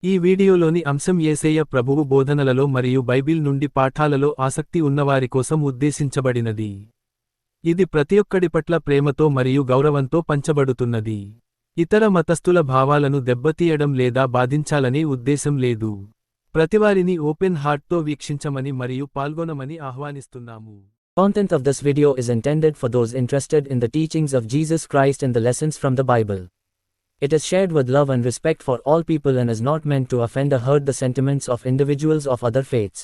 ఈ వీడియోలోని అంశం యేసయ్య ప్రభువు బోధనలలో మరియు బైబిల్ నుండి పాఠాలలో ఆసక్తి ఉన్నవారి కోసం ఉద్దేశించబడినది. ఇది ప్రతిఒక్కడి పట్ల ప్రేమతో మరియు గౌరవంతో పంచబడుతున్నది. ఇతర మతస్థుల భావాలను దెబ్బతీయడం లేదా బాధించాలనే ఉద్దేశం లేదు. ప్రతివారిని ఓపెన్ హార్ట్తో వీక్షించమని మరియు పాల్గొనమని ఆహ్వానిస్తున్నాము. Content of this video is intended for those interested in the teachings of Jesus Christ and the lessons from the Bible. It is shared with love and respect for all people and is not meant to offend or hurt the sentiments of individuals of other faiths.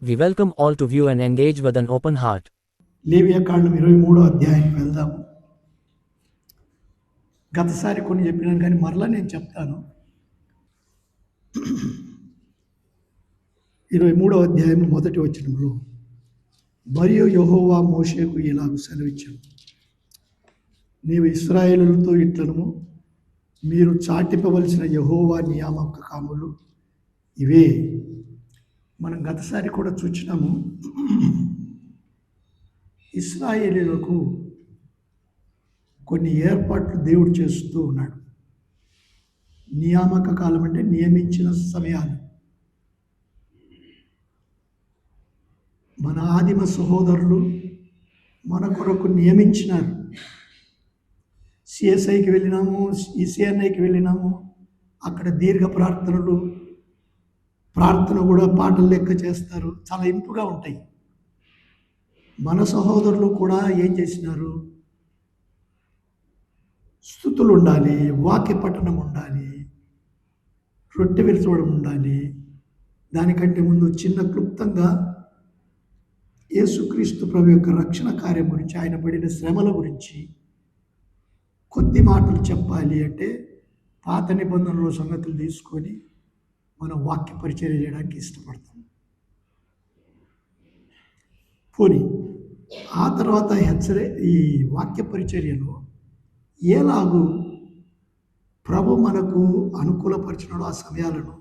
We welcome all to view and engage with an open heart. లేవియాకాండం 23వ అధ్యాయానికి వెళ్దాం. గతసారి కొన్ని చెప్పినాను కానీ మరలా నేను చెప్తాను. 23వ అధ్యాయం మొదటి వచనంలో మరియు యెహోవా మోషేకు ఇలాగు సెలవిచ్చాను, నీవు ఇశ్రాయేలులతో ఇట్లనము, మీరు చాటింపవలసిన యెహోవా నియామకములు ఇవే. మనం గతసారి కూడా చూచినాము. ఇశ్రాయేలీయులకు కొన్ని ఏర్పాట్లు దేవుడు చేస్తూ ఉన్నాడు. నియామక కాలం అంటే నియమించిన సమయాలు. మన ఆదిమ సహోదరులు మన కొరకు నియమించినారు. సిఎస్ఐకి వెళ్ళినాము, ఈసీఎన్ఐకి వెళ్ళినాము. అక్కడ దీర్ఘ ప్రార్థన కూడా పాటలు లెక్క చేస్తారు, చాలా ఇంపుగా ఉంటాయి. మన సహోదరులు కూడా ఏం చేసినారు? స్తుతులు ఉండాలి, వాక్య పఠనం ఉండాలి, రొట్టె విరచడం ఉండాలి. దానికంటే ముందు చిన్న క్లుప్తంగా యేసుక్రీస్తు ప్రభు యొక్క రక్షణ కార్యం గురించి, ఆయన పడిన శ్రమల గురించి కొద్ది మాటలు చెప్పాలి. అంటే పాత నిబంధనలో సంగతులు తీసుకొని మనం వాక్య పరిచర్య చేయడానికి ఇష్టపడతాం. పోనీ ఆ తర్వాత ఈ వాక్య పరిచర్యలో ఎలాగూ ప్రభు మనకు అనుకూలపరిచినాడు ఆ సమయాలను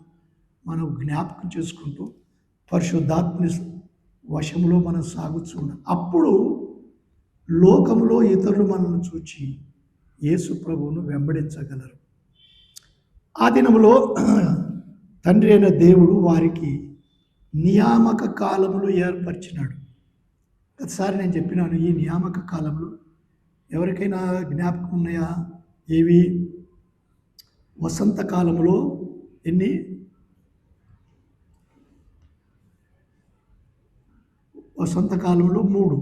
మనం జ్ఞాపకం చేసుకుంటూ పరిశుద్ధాత్మని వశంలో మనం సాగుతూ ఉన్నాం. అప్పుడు లోకంలో ఇతరులు మనల్ని చూచి యేసు ప్రభువును వెంబడించగలరు. ఆ దినములో తండ్రి అయిన దేవుడు వారికి నియామక కాలములు ఏర్పరిచినాడు. ఒకసారి నేను చెప్పినాను, ఈ నియామక కాలంలో ఎవరికైనా జ్ఞాపకం ఉన్నాయా? ఏవి? వసంతకాలంలో ఎన్ని? వసంతకాలంలో 3,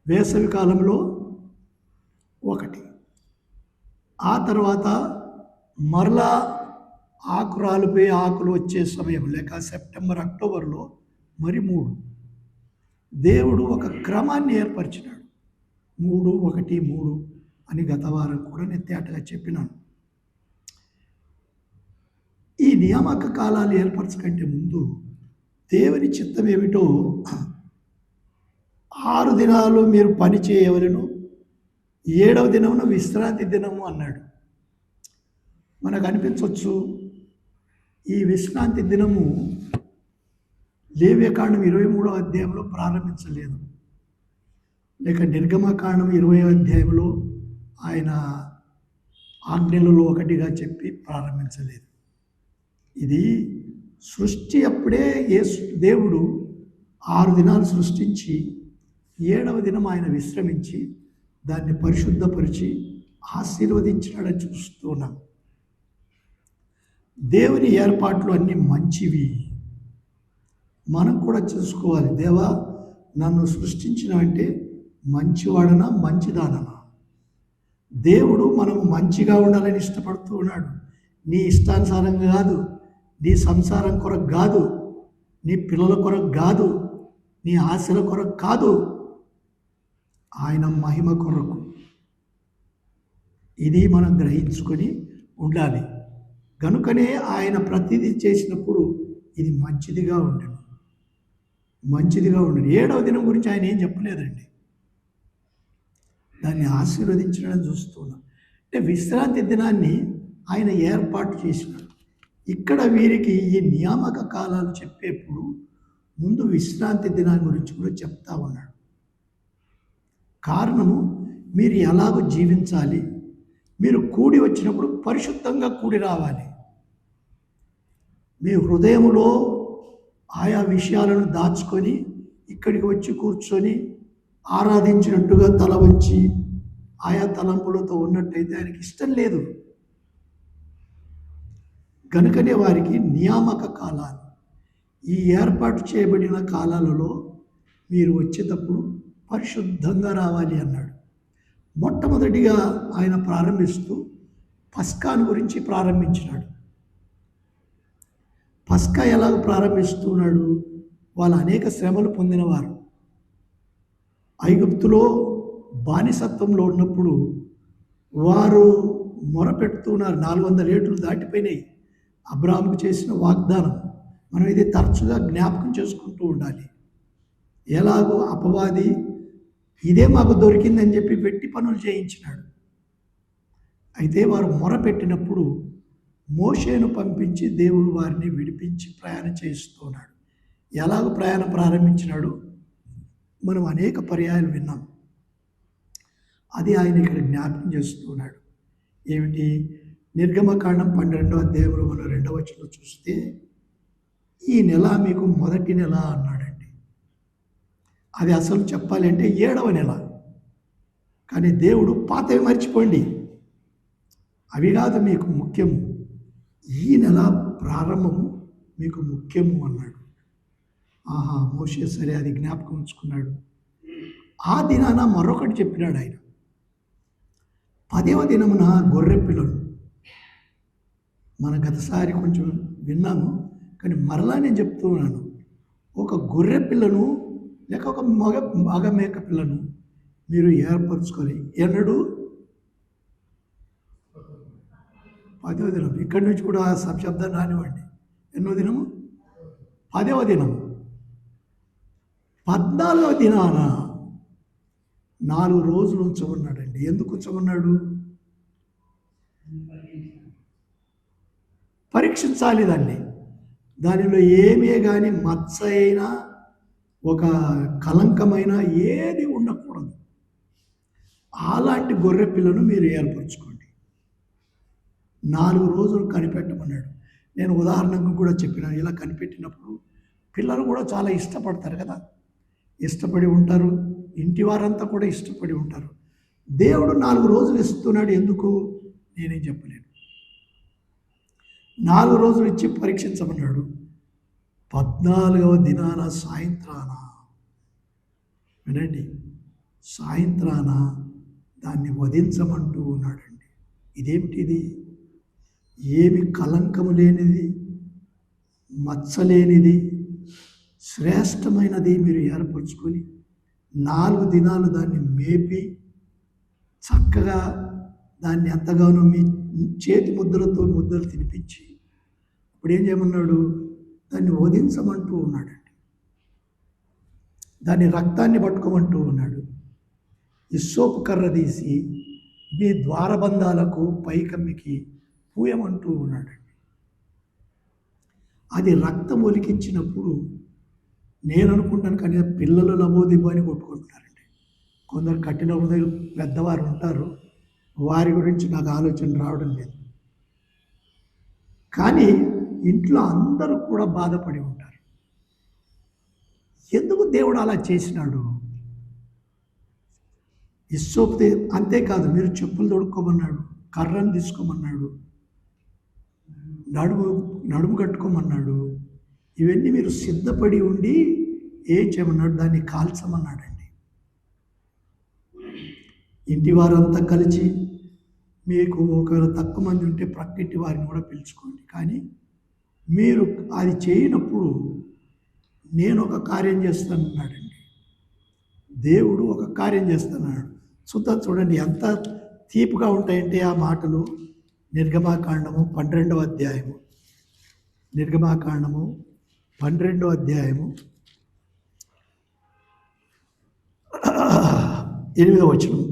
వేసవి కాలంలో 1, ఆ తర్వాత మరలా ఆకు రాలిపోయి ఆకులు వచ్చే సమయం లేక సెప్టెంబర్ అక్టోబర్లో మరి 3. దేవుడు ఒక క్రమాన్ని ఏర్పరిచినాడు. 3, 1, 3 అని గత వారం కూడా నేను తేటగా చెప్పినాను. ఈ నియామక కాలాలు ఏర్పరచకంటే ముందు దేవుని చిత్తం ఏమిటో, 6 దినాలు మీరు పని చేయవలెను, 7వ దినమున విశ్రాంతి దినము అన్నాడు. మనకు అనిపించవచ్చు ఈ విశ్రాంతి దినము లేవ్యకాండం 23వ అధ్యాయంలో ప్రారంభించలేదు, లేక నిర్గమకాండం 20వ అధ్యాయంలో ఆయన ఆజ్ఞలలో ఒకటిగా చెప్పి ప్రారంభించలేదు. ఇది సృష్టి అప్పుడే దేవుడు 6 దినాలు సృష్టించి 7వ దినం ఆయన విశ్రమించి దాన్ని పరిశుద్ధపరిచి ఆశీర్వదించినాడని చూస్తున్నాం. దేవుని ఏర్పాట్లు అన్నీ మంచివి. మనం కూడా చూసుకోవాలి, దేవా నన్ను సృష్టించినవంటే మంచివాడనా మంచిదాననా? దేవుడు మనము మంచిగా ఉండాలని ఇష్టపడుతూ ఉన్నాడు. నీ ఇష్టానుసారంగా కాదు, నీ సంసారం కొరకు కాదు, నీ పిల్లల కొరకు కాదు, నీ ఆశల కొరకు కాదు, ఆయన మహిమ కొరకు. ఇది మనం గ్రహించుకొని ఉండాలి. కనుకనే ఆయన ప్రతిదీ చేసినప్పుడు ఇది మంచిదిగా ఉండను. 7వ దినం గురించి ఆయన ఏం చెప్పలేదండి, దాన్ని ఆశీర్వదించడం చూస్తున్నాం. అంటే విశ్రాంతి దినాన్ని ఆయన ఏర్పాటు చేసినాడు. ఇక్కడ వీరికి ఈ నియామక కాలాలు చెప్పేప్పుడు ముందు విశ్రాంతి దినాన్ని గురించి కూడా చెప్తా ఉన్నాడు. కారణము, మీరు ఎలాగో జీవించాలి, మీరు కూడి వచ్చినప్పుడు పరిశుద్ధంగా కూడి రావాలి. మీ హృదయంలో ఆయా విషయాలను దాచుకొని ఇక్కడికి వచ్చి కూర్చొని ఆరాధించినట్టుగా తల వంచి ఆయా తలంపులతో ఉన్నట్టయితే ఆయనకి ఇష్టం లేదు. కనుకనే వారికి నియామక కాలాలు, ఈ ఏర్పాటు చేయబడిన కాలాలలో మీరు వచ్చేటప్పుడు పరిశుద్ధంగా రావాలి అన్నాడు. మొట్టమొదటిగా ఆయన ప్రారంభిస్తూ పస్కాను గురించి ప్రారంభించినాడు. పస్కా ఎలాగ ప్రారంభిస్తున్నాడు? వాళ్ళు అనేక శ్రమలు పొందినవారు. ఐగుప్తులో బానిసత్వంలో ఉన్నప్పుడు వారు మొరపెడుతున్నారు. 400 ఏళ్ళు దాటిపోయినాయి. అబ్రాహాముకు చేసిన వాగ్దానం మనం ఇది తరచుగా జ్ఞాపకం చేసుకుంటూ ఉండాలి. ఎలాగో అపవాది ఇదే మాకు దొరికిందని చెప్పి పెట్టి పనులు చేయించినాడు. అయితే వారు మొరపెట్టినప్పుడు మోషేను పంపించి దేవుడు వారిని విడిపించి ప్రయాణం చేస్తున్నాడు. ఎలాగో ప్రయాణం ప్రారంభించినాడు మనం అనేక పర్యాయాలు విన్నాం. అది ఆయన ఇక్కడ జ్ఞాపకం చేస్తున్నాడు. ఏమిటి? నిర్గమకాండం 12వ అధ్యాయంలో మనం 2వ వచనంలో చూస్తే ఈ నెల మీకు మొదటి నెల అన్నాడండి. అది అసలు చెప్పాలి అంటే 7వ నెల. కానీ దేవుడు పాతవి మర్చిపోండి, అవి కాదు మీకు ముఖ్యము, ఈ నెల ప్రారంభము మీకు ముఖ్యము అన్నాడు. ఆహా, మోషే సరే అది జ్ఞాపకం ఉంచుకున్నాడు. ఆ దినాన మరొకటి చెప్పినాడు ఆయన. 10వ దినమున గొర్రె పిల్లలు. మన గతసారి కొంచెం విన్నాము, కానీ మరలా నేను చెప్తున్నాను. ఒక గొర్రె పిల్లను లేక ఒక మగ మేక పిల్లను మీరు ఏర్పరచుకొని ఎన్నడు 10వ దినం. ఇక్కడి నుంచి కూడా శబ్దాన్ని రానివ్వండి. ఎన్నో దినము? 10వ దినము. 14వ దినాన 4 రోజులు ఉంచమన్నాడండి. ఎందుకు ఉంచమన్నాడు? పరీక్షించాలి దాన్ని. దానిలో ఏమీ కానీ మచ్చ అయినా ఒక కలంకమైన ఏది ఉండకూడదు. అలాంటి గొర్రె పిల్లను మీరు ఏర్పరచుకోండి. 4 రోజులు కనిపెట్టమన్నాడు. నేను ఉదాహరణకు కూడా చెప్పినాను. ఇలా కనిపెట్టినప్పుడు పిల్లలు కూడా చాలా ఇష్టపడతారు కదా, ఇష్టపడి ఉంటారు. ఇంటి వారంతా కూడా ఇష్టపడి ఉంటారు. దేవుడు 4 రోజులు ఇస్తున్నాడు. ఎందుకు? నేనేం చెప్పలేను. 4 రోజులు ఇచ్చి పరీక్షించమన్నాడు. 14వ దినాన సాయంత్రాన, వినండి, సాయంత్రాన దాన్ని వధించమంటూ ఉన్నాడండి. ఇదేమిటిది? ఏమి కలంకము లేనిది, మచ్చలేనిది, శ్రేష్టమైనది మీరు ఏర్పరచుకొని 4 దినాలు దాన్ని మేపి చక్కగా దాన్ని ఎంతగానో మీ చేతి ముద్దలతో ముద్దలు తినిపించి ఇప్పుడు ఏం చేయమన్నాడు? దాన్ని వధించమంటూ ఉన్నాడండి. దాని రక్తాన్ని పట్టుకోమంటూ ఉన్నాడు. ఇస్సోపు కర్ర తీసి మీ ద్వారబంధాలకు పైకమ్మికి పూయమంటూ ఉన్నాడండి. అది రక్తం ఒలికించినప్పుడు నేను అనుకుంటాను, కానీ పిల్లలు లబోదిబో అని కొట్టుకుంటున్నారండి. కొందరు కట్టిన హృదయం పెద్దవారు ఉంటారు, వారి గురించి నాకు ఆలోచన రావడం లేదు. కానీ ఇంట్లో అందరూ కూడా బాధపడి ఉంటారు. ఎందుకు దేవుడు అలా చేసినాడు? ఇస్సోపు అంతేకాదు, మీరు చెప్పులు తొడుక్కోమన్నాడు, కర్రను తీసుకోమన్నాడు, నడుము కట్టుకోమన్నాడు. ఇవన్నీ మీరు సిద్ధపడి ఉండి ఏం చేయమన్నాడు? దాన్ని కాల్చమన్నాడండి. ఇంటి వారంతా కలిసి, మీకు ఒకవేళ తక్కువ మంది ఉంటే ప్రక్కింటి వారిని కూడా పిలుచుకోండి. కానీ మీరు అది చేయనప్పుడు నేను ఒక కార్యం చేస్తానన్నాడండి. దేవుడు ఒక కార్యం చేస్తున్నాడు. చూడండి ఎంత తీపిగా ఉంటాయంటే ఆ మాటలు. నిర్గమాకాండము 12వ అధ్యాయము, నిర్గమాకాండము 12వ అధ్యాయము 8వ వచనం.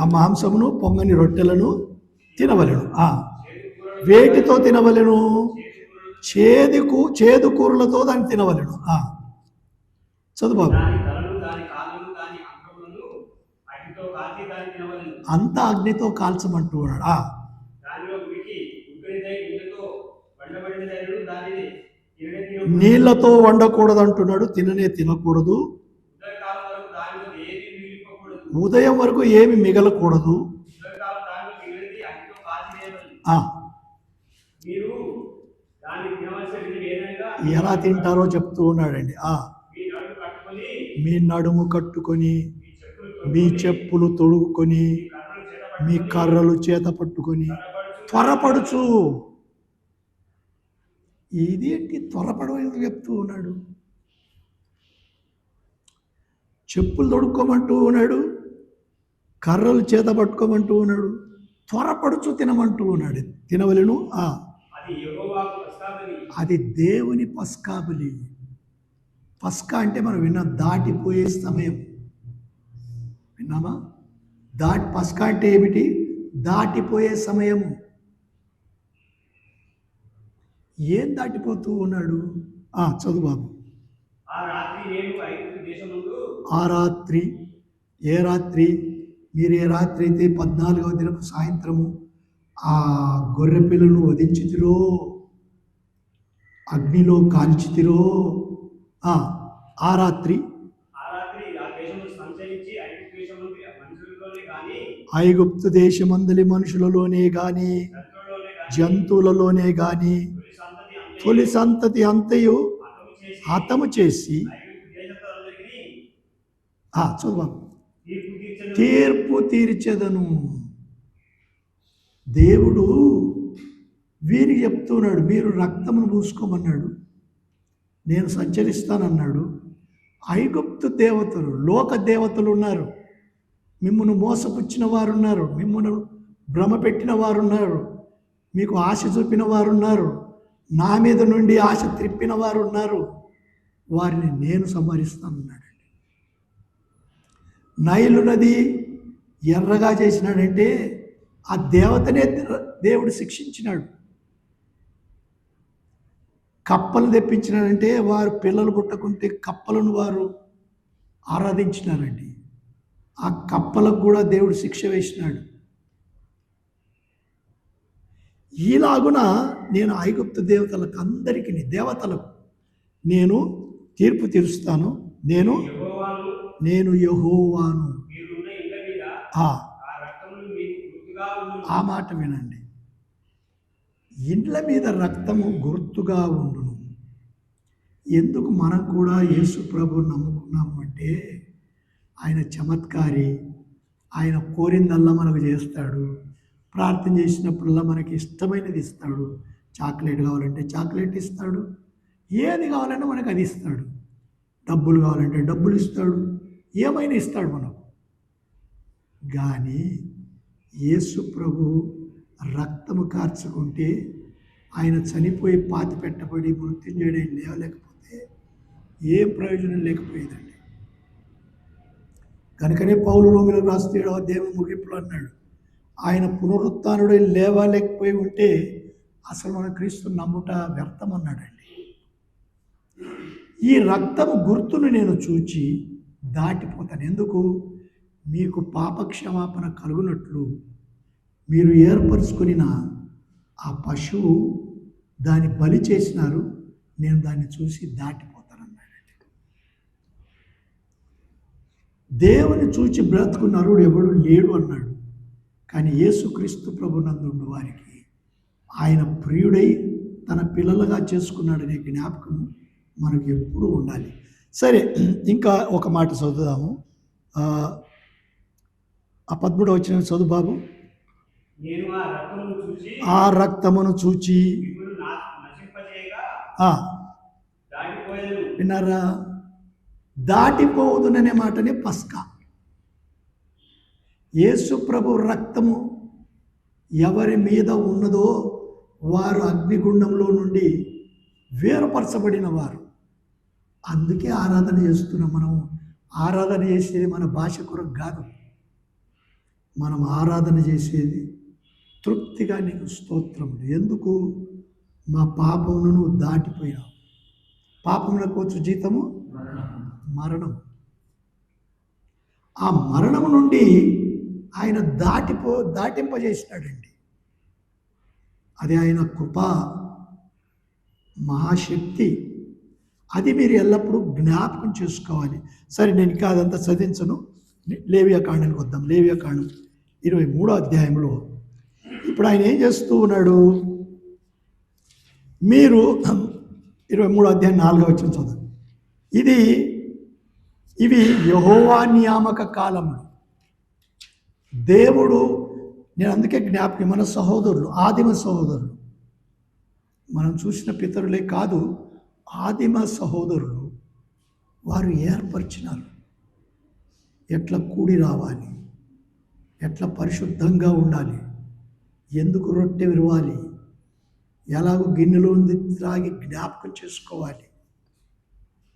ఆ మాంసమును పొంగని రొట్టెలను తినవలెను. వేటితో తినవలెను? చేదు కూరలతో దాన్ని తినవలెను. చదువు బాబు. అగ్నితో కాల్చి దాన్ని తినవలెను. అంతా అగ్నితో కాల్చమంటున్నాడు. దానిలో ఉడికి ఉగ్గినదై నీళ్లతో వండబడినదైనను దానిని తినకూడదు. నీళ్లతో వండకూడదు అంటున్నాడు, తినకూడదు. ఉదయకాలం వరకు దానిలో ఏమీ మిగిలిపోకూడదు. ఉదయం వరకు ఏమి మిగలకూడదు. ఉదయకాలం దానిలో మిగిలినది అగ్నితో కాల్చివేయవలెను. ఆ, మీరు దాన్ని తినవలసిన విధి ఏదనగా ఎలా తింటారో చెప్తూ ఉన్నాడండి. మీ నడుము కట్టుకొని మీ నడుము కట్టుకొని, మీ చెప్పులు మీ చెప్పులు తొడుగుకొని, మీ కర్రలు చేత పట్టుకొని త్వరపడుచు. ఇదేంటి త్వరపడమని చెప్తూ ఉన్నాడు? చెప్పులు తొడుక్కోమంటూ ఉన్నాడు, కర్రలు చేత పట్టుకోమంటూ ఉన్నాడు, త్వరపడుచు తినమంటూ ఉన్నాడు. తినవలెను. అది యెహోవాకు పస్కాబలి. అది దేవుని పస్కాబలి. పస్కా అంటే మనం విన్నాం, దాటిపోయే సమయం. విన్నామా? పస్కా అంటే ఏమిటి? దాటిపోయే సమయము. ఏం దాటిపోతూ ఉన్నాడు? చదువు బాబు. ఆ రాత్రి నేను ఐగుప్తు దేశమందు. ఆ రాత్రి, ఏ రాత్రి? మీరు ఏ రాత్రి అయితే 14వ దినపు సాయంత్రము ఆ గొర్రె పిల్లను వధించితిరో, అగ్నిలో కాల్చితిరో, ఆ రాత్రి ఆ దేశమును సంచరించి ఐగుప్తు దేశమందలి మనుషులలోనే గాని జంతువులలోనే గాని తొలి సంతతి అంతయు హతము చేసి చదువు. తీర్పు తీర్చెదను. దేవుడు వీరికి చెప్తున్నాడు, మీరు రక్తమును పూసుకోమన్నాడు, నేను సంచరిస్తానన్నాడు. ఐగుప్తు దేవతలు, లోక దేవతలు ఉన్నారు, మిమ్మును మోసపుచ్చిన వారు ఉన్నారు, మిమ్మును భ్రమ పెట్టిన వారు ఉన్నారు, మీకు ఆశ చూపిన వారు ఉన్నారు, నా మీద నుండి ఆశ త్రిప్పిన వారు ఉన్నారు, వారిని నేను సంహరిస్తానన్నాడండి. నైలు నది ఎర్రగా చేసినాడంటే ఆ దేవతనే దేవుడు శిక్షించినాడు. కప్పలు తెప్పించినాడంటే వారు పిల్లలు పుట్టకుంటే కప్పలను వారు ఆరాధించినారండి. ఆ కప్పలకు కూడా దేవుడు శిక్ష వేసినాడు. ఈలాగున నేను ఐగుప్తు దేవతలకు అందరికీ, దేవతలకు నేను తీర్పు తీరుస్తాను. నేను యెహోవాను. ఆ మాట వినండి. ఇండ్ల మీద రక్తము గుర్తుగా ఉండును. ఎందుకు మనం కూడా యేసు ప్రభువుని నమ్ముకున్నాము అంటే ఆయన చమత్కారి, ఆయన కోరిందల్లా మనకు చేస్తాడు, ప్రార్థన చేసినప్పుడల్లా మనకి ఇష్టమైనది ఇస్తాడు. చాక్లెట్ కావాలంటే చాక్లెట్ ఇస్తాడు, ఏది కావాలంటే మనకు అది ఇస్తాడు, డబ్బులు కావాలంటే డబ్బులు ఇస్తాడు, ఏమైనా ఇస్తాడు మనకు. కానీ యేసు ప్రభు రక్తము కార్చుకుంటే, ఆయన చనిపోయి పాతి పెట్టబడి మృత్యుంజయుడై లేవలేకపోతే ఏం ప్రయోజనం లేకపోయేదండి. కనుకనే పౌలు రోమిలకు రాస్తే 7వ అధ్యాయం ముగింపులో అన్నాడు, ఆయన పునరుత్థానుడై లేవలేకపోయి ఉంటే అసలు మన క్రీస్తుని నమ్ముట వ్యర్థం అన్నాడండి. ఈ రక్తము గుర్తును నేను చూచి దాటిపోతాను. ఎందుకు? మీకు పాపక్షమాపణ కలుగునట్లు మీరు ఏర్పరచుకున్న ఆ పశువు దాన్ని బలి చేసినారు, నేను దాన్ని చూసి దాటిపోతానన్నాడండి. దేవుని చూచి బ్రతుకు నరుడు ఎవడు లేడు అన్నాడు. కానీ యేసుక్రీస్తు ప్రభునందుండు వారికి ఆయన ప్రియుడై తన పిల్లలుగా చేసుకున్నాడనే జ్ఞాపకం మనకు ఎప్పుడూ ఉండాలి. సరే, ఇంకా ఒక మాట చదువుదాము. ఆ 13వ వచనం చదువు బాబు. ఆ రక్తమును చూచి విన్నారా? దాటిపోవుదుననే మాటనే పస్కా. యేసు ప్రభు రక్తము ఎవరి మీద ఉన్నదో వారు అగ్నిగుండంలో నుండి వేరుపరచబడిన వారు. అందుకే ఆరాధన చేస్తున్నాం. మనం ఆరాధన చేసేది మన భాష కొరకు కాదు, మనం ఆరాధన చేసేది తృప్తిగా నీకు స్తోత్రములు. ఎందుకు? మా పాపమును నువ్వు దాటిపోయినావు. పాపములకు వచ్చు జీతము మరణం. ఆ మరణం నుండి ఆయన దాటింపజేసినాడండి. అది ఆయన కృప, మహాశక్తి. అది మీరు ఎల్లప్పుడూ జ్ఞాపకం చేసుకోవాలి. సరే, నేను ఇంకా అదంతా చదివించను. లేవియాకాండానికి వద్దాం. లేవియాకాండం 23వ అధ్యాయంలో ఇప్పుడు ఆయన ఏం చేస్తూ ఉన్నాడు? మీరు 23వ అధ్యాయం 4వ వచనం చదువు. ఇవి యెహోవా నియామక కాలములు. దేవుడు, నేను అందుకే జ్ఞాపకం, మన సహోదరులు, ఆదిమ సహోదరులు, మనం చూసిన పితరులే కాదు, ఆదిమ సహోదరులు వారు ఏర్పరిచినారు. ఎట్లా కూడి రావాలి, ఎట్లా పరిశుద్ధంగా ఉండాలి, ఎందుకు రొట్టె విరవాలి, ఎలాగో గిన్నెలో ఉంది త్రాగి జ్ఞాపకం చేసుకోవాలి.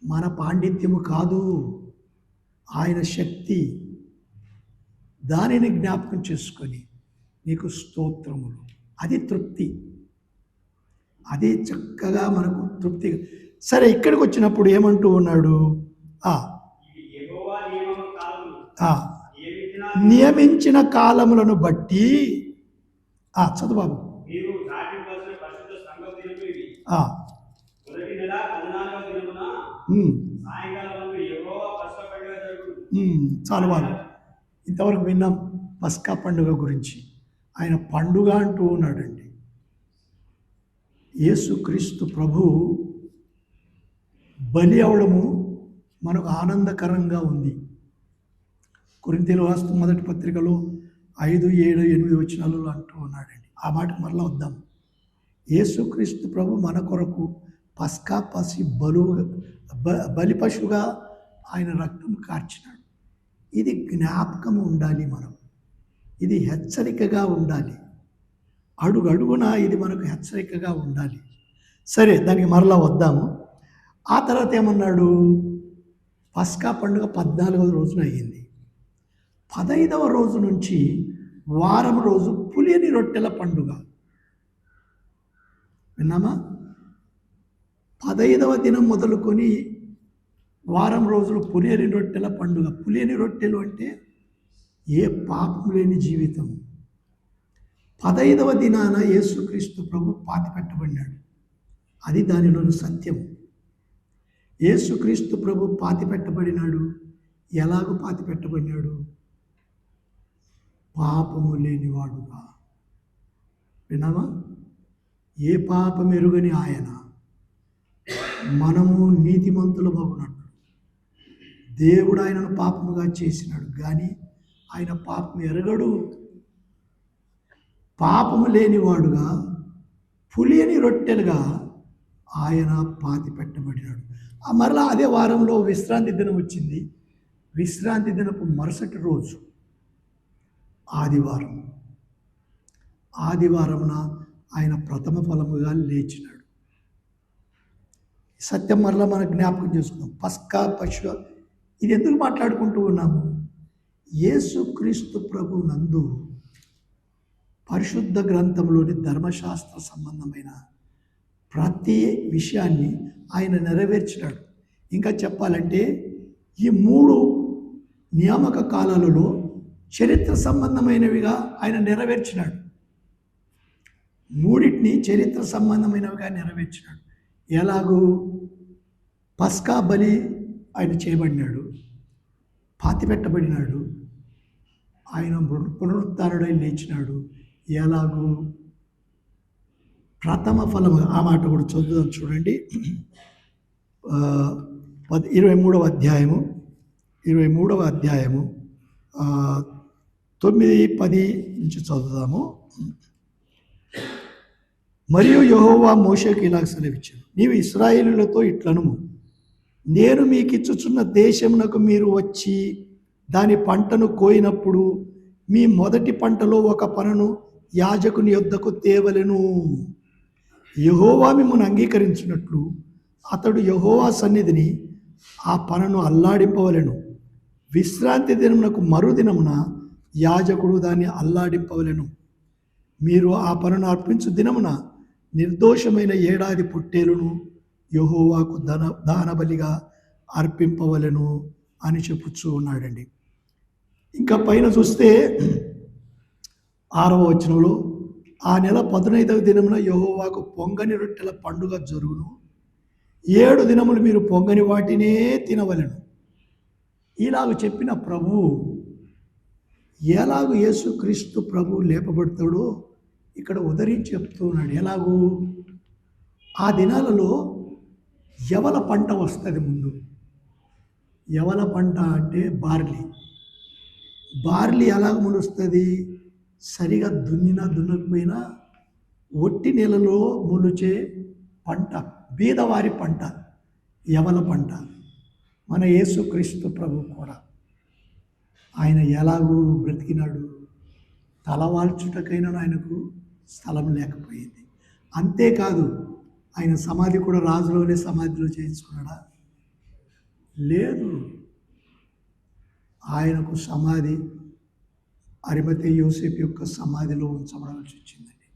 మన పాండిత్యము కాదు, ఆయన శక్తి. దానిని జ్ఞాపకం చేసుకొని నీకు స్తోత్రములు. అది తృప్తి, అది చక్కగా మనకు తృప్తి. సరే, ఇక్కడికి వచ్చినప్పుడు ఏమంటూ ఉన్నాడు? యెహోవా నియమము కాలములు నియమించిన కాలములను బట్టి చదువు బాబు. మీరు దాటింపవలసిన పరిశుద్ధ సంఘం దినములు ఇవి. మొదటి నెల 14వ దినమున సాయంకాలం వరకు యెహోవా పస్కా పండుగ జరుగును. చాలు బాబు, ఇంతవరకు విన్నాం పస్కా పండుగ గురించి. ఆయన పండుగ అంటూ ఉన్నాడండి. యేసుక్రీస్తు ప్రభు బలి అవడము మనకు ఆనందకరంగా ఉంది. కొరింథీయులకు రాసిన మొదటి పత్రికలో 5, 7, 8 వచనాలలో అంటూ ఉన్నాడండి. ఆ మాటకు మరలా వద్దాం. యేసుక్రీస్తు ప్రభు మన కొరకు పస్కా పసి బలి పశువుగా ఆయన రక్తం కార్చినాడు. ఇది జ్ఞాపకం ఉండాలి. మనం ఇది హెచ్చరికగా ఉండాలి. అడుగడుగున ఇది మనకు హెచ్చరికగా ఉండాలి. సరే, దానికి మరలా వద్దాము. ఆ తర్వాత ఏమన్నాడు? పస్కా పండుగ 14వ రోజున అయ్యింది. 15వ రోజు నుంచి వారం రోజు పులియని రొట్టెల పండుగ. విన్నామా? 15వ దినం మొదలుకొని వారం రోజులు పులియని రొట్టెల పండుగ. పులియని రొట్టెలు అంటే ఏ పాపం లేని జీవితం. 15వ దినాన యేసుక్రీస్తు ప్రభు పాతిపెట్టబడినాడు. అది దానిలోని సత్యం. యేసుక్రీస్తు ప్రభు పాతిపెట్టబడినాడు. ఎలాగూ పాతిపెట్టబడినాడు? పాపము లేనివాడుగా. విన్నామా? ఏ పాపం ఎరుగని ఆయన మనము నీతిమంతులమగునట్లు దేవుడు ఆయనను పాపముగా చేసినాడు, కానీ ఆయన పాపం ఎరగడు. పాపము లేనివాడుగా పులియని రొట్టెలుగా ఆయన పాతి పెట్టబడినాడు. మరలా అదే వారంలో విశ్రాంతి దినం వచ్చింది. విశ్రాంతి దినపు మరుసటి రోజు ఆదివారమున ఆయన ప్రథమ ఫలముగా లేచినాడు. సత్యం మరలా మనం జ్ఞాపకం చేసుకుందాం. పస్కా పశువు, ఇది ఎందుకు మాట్లాడుకుంటూ ఉన్నాము? యేసుక్రీస్తు ప్రభు నందు పరిశుద్ధ గ్రంథంలోని ధర్మశాస్త్ర సంబంధమైన ప్రతి విషయాన్ని ఆయన నెరవేర్చినాడు. ఇంకా చెప్పాలంటే ఈ 3 నియామక కాలాలలో చరిత్ర సంబంధమైనవిగా ఆయన నెరవేర్చినాడు. 3 చరిత్ర సంబంధమైనవిగా నెరవేర్చినాడు. ఎలాగూ? పస్కా బలి ఆయన చేయబడినాడు, పాతిపెట్టబడినాడు, ఆయన పునరుత్థానుడై లేచినాడు. ఎలాగూ? ప్రథమ ఫలము. ఆ మాట కూడా చదువుదాం, చూడండి. 23వ అధ్యాయము 9, 10 నుంచి చదువుదాము. మరియు యెహోవా మోషేకు ఇలాగ సెలవిచ్చాను, నీవు ఇశ్రాయేలులతో ఇట్లనుము, నేను మీకిచ్చుచున్న దేశమునకు మీరు వచ్చి దాని పంటను కోయినప్పుడు మీ మొదటి పంటలో ఒక పనను యాజకుని యొద్దకు తేవలెను. యెహోవా మిమ్మును అంగీకరించినట్లు అతడు యెహోవా సన్నిధిని ఆ పనను అల్లాడింపవలెను. విశ్రాంతి దినమునకు మరుదినమున యాజకుడు దాన్ని అల్లాడింపవలెను. మీరు ఆ పనును అర్పించు దినమున నిర్దోషమైన ఏడాది పొట్టేలును యెహోవాకు దానబలిగా అర్పింపవలెను అని చెప్పుచూ ఉన్నాడండి. ఇంకా పైన చూస్తే 6వ వచనంలో, ఆ నెల 15వ దినమున యెహోవాకు పొంగని రొట్టెల పండుగ జరుగును. 7 దినములు మీరు పొంగని వాటినే తినవలెను. ఇలాగ చెప్పిన ప్రభువు ఎలాగూ యేసుక్రీస్తు ప్రభువు లేపబడతాడో ఇక్కడ ఉదరించి చెప్తున్నాడు. ఎలాగూ ఆ దినాలలో యవల పంట వస్తుంది. ముందు యవల పంట అంటే బార్లీ ఎలాగ మొలుస్తుంది? సరిగా దున్నినా దున్నకపోయినా ఒట్టి నెలలో మొలిచే పంట, బీదవారి పంట, యవల పంట. మన యేసుక్రీస్తు ప్రభు కూడా ఆయన ఎలాగూ బ్రతికినాడు. తలవాల్చుటకైనా ఆయనకు స్థలం లేకపోయింది. అంతేకాదు ఆయన సమాధి కూడా రాజులోనే సమాధిలో చేయించుకున్నాడా? లేదు. ఆయనకు సమాధి అరిమతయి యోసేపు యొక్క సమాధిలో ఉంచబడాల్సి వచ్చిందండి.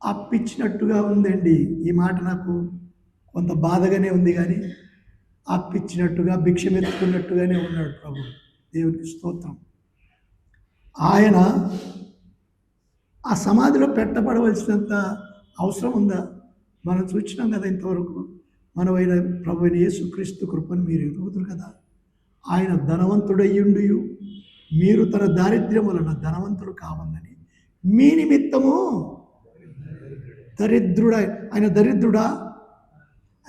అప్పిచ్చినట్టుగా ఉందండి. ఈ మాట నాకు కొంత బాధగానే ఉంది, కానీ అప్పిచ్చినట్టుగా భిక్షమెత్తుకున్నట్టుగానే ఉన్నాడు ప్రభు. దేవునికి స్తోత్రం. ఆయన ఆ సమాధిలో పెట్టబడవలసినంత అవసరం ఉందా? మనం చూసినాం కదా ఇంతవరకు. మనమైన ప్రభు అయిన యేసుక్రీస్తు కృపను మీరు ఎరుగుదురు కదా. ఆయన ధనవంతుడయ్యుండి మీరు తన దారిద్ర్యం వలన ధనవంతులు కావాలని మీ నిమిత్తము దరిద్రుడా. ఆయన దరిద్రుడా?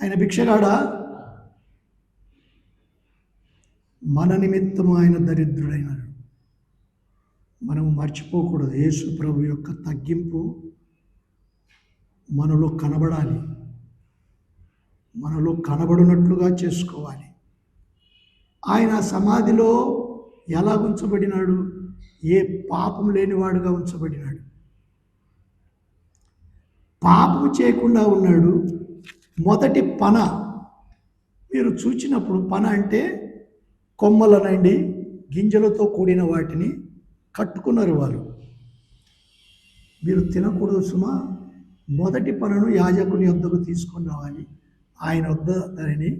ఆయన భిక్షగాడా? మన నిమిత్తము ఆయన దరిద్రుడైనాడు. మనం మర్చిపోకూడదు. యేసు ప్రభు యొక్క తగ్గింపు మనలో కనబడాలి, మనలో కనబడినట్లుగా చేసుకోవాలి. ఆయన సమాధిలో ఎలా ఉంచబడినాడు? ఏ పాపం లేనివాడుగా ఉంచబడినాడు. పాపం చేయకుండా ఉన్నాడు. మొదటి పన మీరు చూచినప్పుడు, పన అంటే కొమ్మలనండి గింజలతో కూడిన వాటిని కట్టుకున్నారు వాళ్ళు. మీరు తినకూడదు సుమా. మొదటి పనను యాజకుని వద్దకు తీసుకొని రావాలి. ఆయన వద్ద దానిని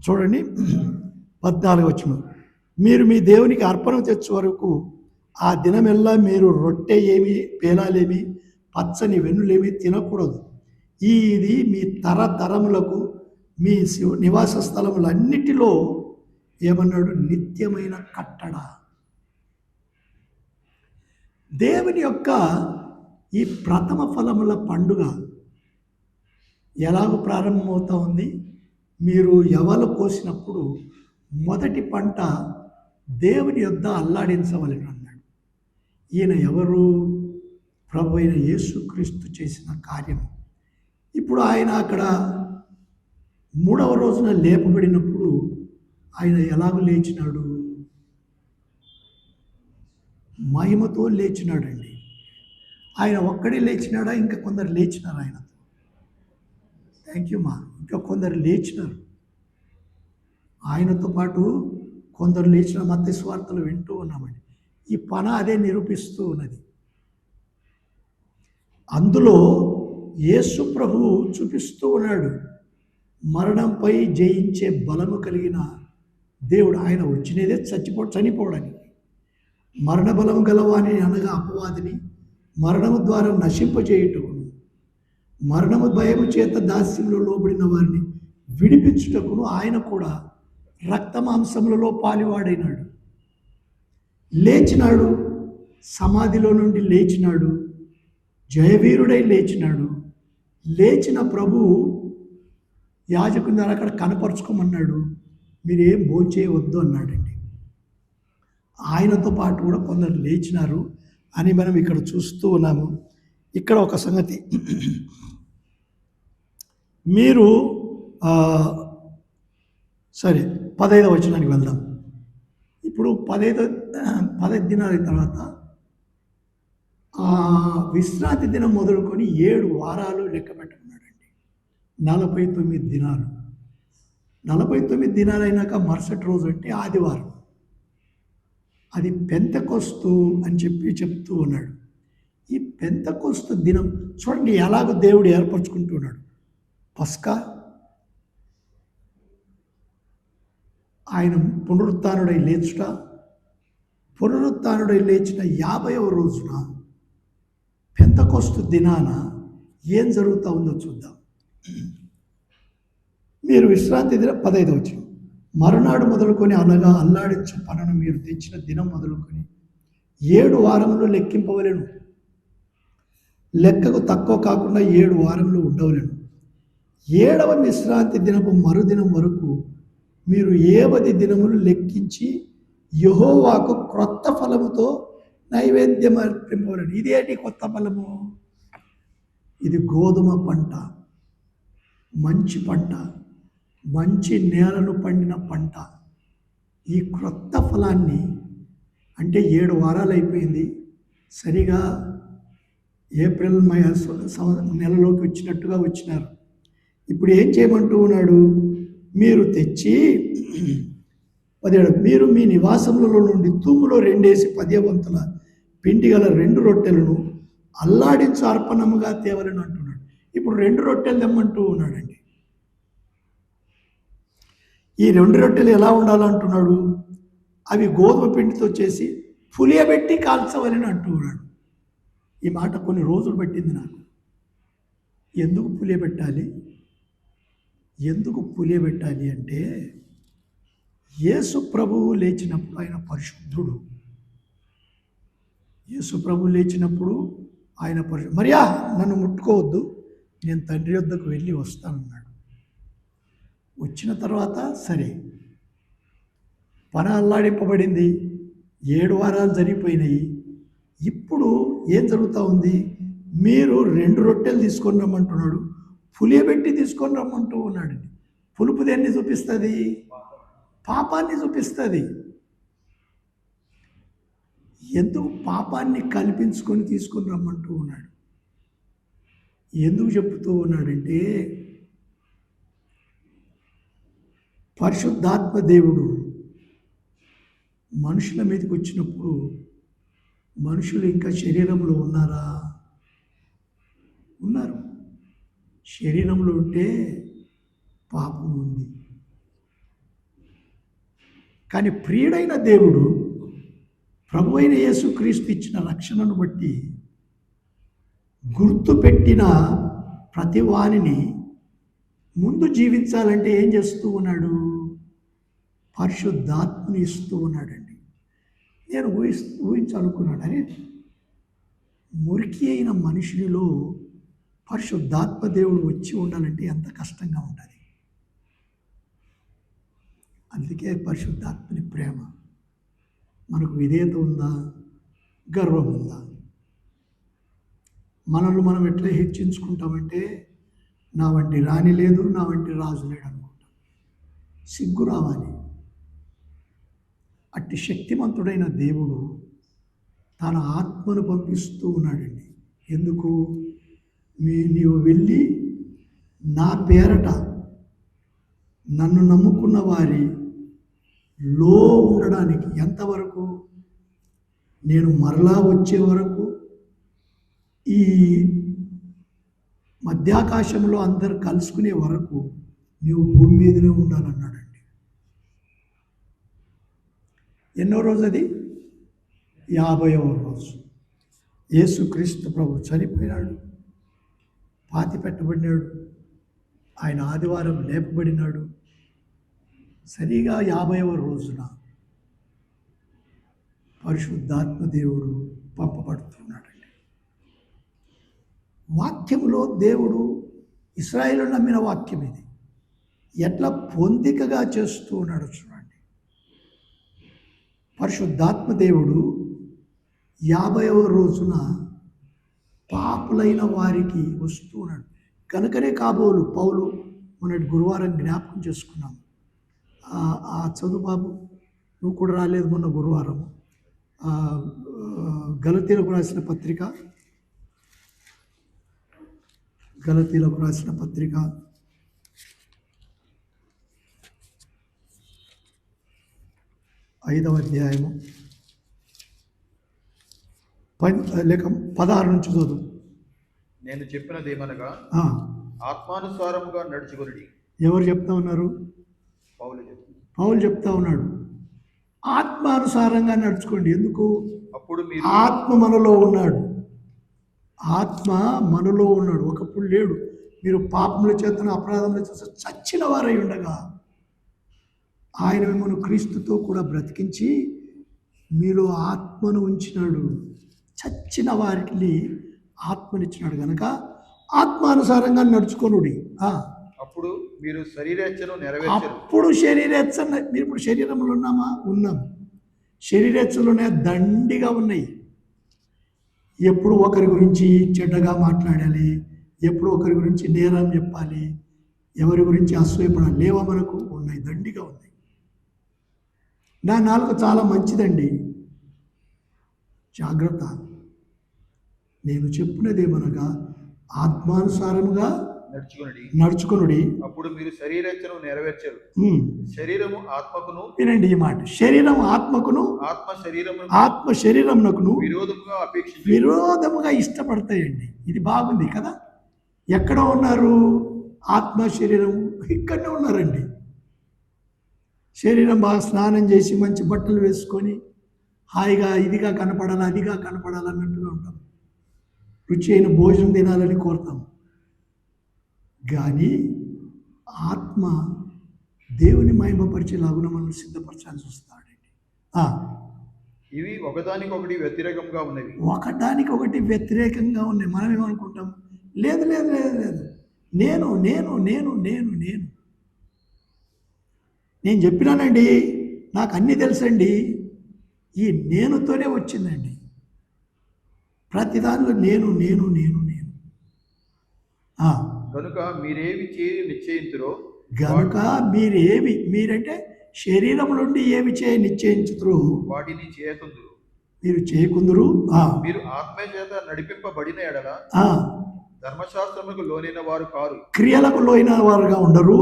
చూడండి 14వ వచనం, మీరు మీ దేవునికి అర్పణ తెచ్చే వరకు ఆ దినమెల్లా మీరు రొట్టె ఏమి, పేలాలేమి, పచ్చని వెన్నులేమి తినకూడదు. ఇది మీ తరతరములకు మీ నివాస స్థలములన్నిటిలో ఏమన్నాడు? నిత్యమైన కట్టడ. దేవుని యొక్క ఈ ప్రథమ ఫలముల పండుగ ఎలాగో ప్రారంభమవుతా ఉంది? మీరు యవలు కోసినప్పుడు మొదటి పంట దేవుని యొద్ద అల్లాడించవలెను అన్నాడు. ఈయన ఎవరు? ప్రభు అయిన యేసుక్రీస్తు చేసిన కార్యం. ఇప్పుడు ఆయన అక్కడ 3వ రోజున లేపబడినప్పుడు ఆయన ఎలాగో లేచినాడు? మహిమతో లేచినాడండి. ఆయన ఒక్కడే లేచినాడా? ఇంకా కొందరు లేచినారు ఆయనతో. థ్యాంక్ యూ మా. ఇంకా కొందరు లేచినారు ఆయనతో పాటు. కొందరు లేచిన మత్తయి సువార్తలు వింటూ ఉన్నామండి. ఈ పన అదే నిరూపిస్తూ ఉన్నది. అందులో యేసు ప్రభువు చూపిస్తూ ఉన్నాడు మరణంపై జయించే బలము కలిగిన దేవుడు. ఆయన వచ్చినదే చనిపోవడానికి. మరణ బలము గలవాని అనగా అపవాదిని మరణము ద్వారా నశింపజేయుటకును, మరణము భయము చేత దాస్యంలో లోబడిన వారిని విడిపించుటకును ఆయన కూడా రక్తమాంసములలో పాలివాడైనాడు. లేచినాడు, సమాధిలో నుండి లేచినాడు, జయవీరుడై లేచినాడు. లేచిన ప్రభువు యాజకుని అక్కడ కనపరుచుకోమన్నాడు. మీరేం భోంచేయవద్దు అన్నాడండి. ఆయనతో పాటు కూడా కొందరు లేచినారు అని మనం ఇక్కడ చూస్తూ ఉన్నాము. ఇక్కడ ఒక సంగతి, మీరు సరే 15వ వచనానికి వెళ్దాం. ఇప్పుడు 15 దినాల తర్వాత విశ్రాంతి దినం మొదలుకొని 7 వారాలు లెక్క పెట్టుకున్నాడండి. 49 దినాలు. 49 దినాలు అయినాక మరుసటి రోజు అంటే ఆదివారం. అది పెంతెకొస్తు అని చెప్తూ ఉన్నాడు. ఈ పెంతెకొస్తు దినం చూడండి ఎలాగో దేవుడు ఏర్పరచుకుంటున్నాడు. పస్కా ఆయన పునరుత్థానుడై లేచుట, పునరుత్థానుడై లేచిన 50వ రోజున పెంతెకొస్తు దినాన ఏం జరుగుతూ ఉందో చూద్దాం. మీరు విశ్రాంతి దిన 15వ వచనం, మరునాడు మొదలుకొని అనగా అల్లాడించు పనును మీరు తెచ్చిన దినం మొదలుకొని 7 వారములు లెక్కింపవలెను. లెక్కకు తక్కువ కాకుండా 7 వారములు ఉండవలెను. 7వ విశ్రాంతి దినపు మరుదినం వరకు మీరు 7 దినములు లెక్కించి యెహోవాకు క్రొత్త ఫలముతో నైవేద్యం అర్పింపవలెను. ఇదేంటి కొత్త ఫలము? ఇది గోధుమ పంట, మంచి పంట, మంచి నేలను పండిన పంట. ఈ క్రొత్త ఫలాన్ని అంటే 7 వారాలు అయిపోయింది, సరిగా ఏప్రిల్ నెలలోకి వచ్చినట్టుగా వచ్చినారు. ఇప్పుడు ఏం చేయమంటూ ఉన్నాడు? మీరు తెచ్చి 17, మీరు మీ నివాసములలో నుండి తూములో 2 10 వంతుల పిండి గల 2 రొట్టెలను అల్లాడించు అర్పణముగా తేవలను అంటున్నాడు. ఇప్పుడు 2 రొట్టెలు తెమ్మంటూ ఉన్నాడండి. ఈ 2 రొట్టెలు ఎలా ఉండాలంటున్నాడు? అవి గోధుమ పిండితో చేసి పులియబెట్టి కాల్చవలని అంటూ ఉన్నాడు. ఈ మాట కొన్ని రోజులు పట్టింది నాకు. ఎందుకు పులియబెట్టాలి? ఎందుకు పులియబెట్టాలి అంటే, యేసు ప్రభువు లేచినప్పుడు ఆయన పరిశుద్ధుడు. యేసు ప్రభువు లేచినప్పుడు ఆయన మరియా నన్ను ముట్టుకోవద్దు, నేను తండ్రి వద్దకు వెళ్ళి వస్తానన్నాడు. వచ్చిన తర్వాత సరే, పని అల్లాడింపబడింది, 7 వారాలు జరిగిపోయినాయి. ఇప్పుడు ఏం జరుగుతూ ఉంది? మీరు 2 రొట్టెలు తీసుకొని రమ్మంటున్నాడు, పులియబెట్టి తీసుకొని రమ్మంటూ ఉన్నాడండి. పులుపు దేన్ని చూపిస్తుంది? పాపాన్ని చూపిస్తుంది. ఎందుకు పాపాన్ని కల్పించుకొని తీసుకొని రమ్మంటూ ఉన్నాడు? ఎందుకు చెప్తూ ఉన్నాడంటే, పరిశుద్ధాత్మ దేవుడు మనుషుల మీదకి వచ్చినప్పుడు మనుషులు ఇంకా శరీరంలో ఉన్నారా? ఉన్నారు. శరీరంలో ఉంటే పాపం ఉంది. కానీ ప్రియుడైన దేవుడు ప్రభువైన యేసుక్రీస్తు ఇచ్చిన రక్షణను బట్టి గుర్తుపెట్టిన ప్రతి వానిని ముందు జీవించాలంటే ఏం చేస్తూ ఉన్నాడు? పరిశుద్ధాత్మని ఇస్తూ ఉన్నాడండి. నేను ఊహించాలనుకున్నాను, అరే మురికి అయిన మనుషునిలో పరిశుద్ధాత్మ దేవుడు వచ్చి ఉండాలంటే ఎంత కష్టంగా ఉంటుంది. అందుకే పరిశుద్ధాత్మని ప్రేమ. మనకు విధేయత ఉందా? గర్వం ఉందా? మనల్ని మనం ఎట్లా హెచ్చించుకుంటామంటే, నా వంటి రాణి లేదు, నా వంటి రాజు లేడు అనుకుంటాం. సిగ్గు రావాలి. అట్టి శక్తిమంతుడైన దేవుడు తన ఆత్మను పంపిస్తూ ఉన్నాడండి. ఎందుకు? నీవు వెళ్ళి నా పేరట నన్ను నమ్ముకున్న వారి లో ఉండడానికి, ఎంతవరకు? నేను మరలా వచ్చే వరకు, ఈ మధ్యాకాశంలో అందరు కలుసుకునే వరకు నీవు భూమి మీదనే ఉండాలన్నాడండి. ఎన్నో రోజు అది? 50వ రోజు. యేసుక్రీస్తు ప్రభు చనిపోయినాడు, పాతి పెట్టబడినాడు, ఆయన ఆదివారం లేపబడినాడు. సరిగా 50వ రోజున పరిశుద్ధాత్మ దేవుడు పంపబడుతున్నాడండి. వాక్యములో దేవుడు ఇశ్రాయేలు నమ్మిన వాక్యం ఇది ఎట్లా పొందికగా చేస్తూ ఉన్నాడు చూడండి. పరిశుద్ధాత్మ దేవుడు 50వ రోజున పాపులైన వారికి వస్తూ ఉన్నాడు. కనుకనే కాబోలు పౌలు మొన్నటి గురువారం జ్ఞాపకం చేసుకున్నాం. ఆ చదువు బాబు, నువ్వు కూడా రాలేదు మొన్న గురువారం. గలతీలకు రాసిన పత్రిక, గలతీలకు రాసిన పత్రిక 5వ అధ్యాయము 16 నుంచి చదువు. నేను చెప్పినదేమనగా ఆత్మానుసారముగా నడుచుకొనుడి. ఎవరు చెప్తా ఉన్నారు? పౌలు చెప్తున్నారు. పౌలు చెప్తా ఉన్నాడు, ఆత్మానుసారంగా నడుచుకోండి. ఎందుకు? అప్పుడు మీరు ఆత్మ మనలో ఉన్నాడు. ఆత్మ మనలో ఉన్నాడు, ఒకప్పుడు లేడు. మీరు పాపముల చేతను అపరాధముల చేత చచ్చిన వారై ఉండగా ఆయన మిమ్మల్ని క్రీస్తుతో కూడా బ్రతికించి మీలో ఆత్మను ఉంచినాడు. చచ్చిన వారికి ఆత్మనిచ్చినాడు కనుక ఆత్మానుసారంగా నడుచుకొనుడి. అప్పుడు మీరు శరీరేచ్ఛను నెరవేర్చరు. అప్పుడు శరీరేచ్ఛ, మీరు ఇప్పుడు శరీరంలో ఉన్నామా? ఉన్నాం. శరీరేచ్ఛలోనే దండిగా ఉన్నాయి. ఎప్పుడు ఒకరి గురించి చెడ్డగా మాట్లాడాలి, ఎప్పుడు ఒకరి గురించి నేరం చెప్పాలి, ఎవరి గురించి అసూయపడాలి, లేవా? మనకు ఉన్నాయి, దండిగా ఉన్నాయి. నా నాలుక చాలా మంచిదండి, జాగ్రత్త. నేను చెప్పినదేమనగా ఆత్మానుసారముగా నడుచుకొనుడి. అప్పుడు మీరు శరీరేచ్ఛను నెరవేర్చరు. శరీరము ఆత్మకును, వినండి ఈ మాట, శరీరం ఆత్మకును, ఆత్మ శరీరమునకును విరోధముగా ఇష్టపడతాయండి. ఇది బాగుంది కదా. ఎక్కడ ఉన్నారు? ఆత్మ శరీరం ఇక్కడనే ఉన్నారండి. శరీరం బాగా స్నానం చేసి మంచి బట్టలు వేసుకొని హాయిగా ఇదిగా కనపడాలి, అదిగా కనపడాలన్నట్టుగా ఉంటాం. రుచి అయిన భోజనం తినాలని కోరుతాం. కానీ ఆత్మ దేవుని మహిమపరిచేలాగున మనం సిద్ధపరచాలని చూస్తాడండి. ఇవి ఒకదానికొకటి వ్యతిరేకంగా ఉన్నవి. ఒకదానికొకటి వ్యతిరేకంగా ఉన్నాయి. మనం ఏమనుకుంటాం? లేదు లేదు లేదు లేదు, నేను నేను నేను నేను నేను నేను చెప్పినానండి, నాకు అన్నీ తెలుసండి. ఈ నేనుతోనే వచ్చిందండి. ప్రతి దానిలో నేను నేను నేను నేను కనుక మీరేవి చేయ నిశ్చయించురో, గనుక మీరంటే శరీరం నుండి ఏమి చేయ నిశ్చయించుతురు వాటిని చేయకుందురు. మీరు చేయకుందురు. మీరు ఆత్మ చేత నడిపింపబడిన ఎడల ధర్మశాస్త్రములకు లోనైన వారు కారు, క్రియలకు లోనైన వారుగా ఉండరు.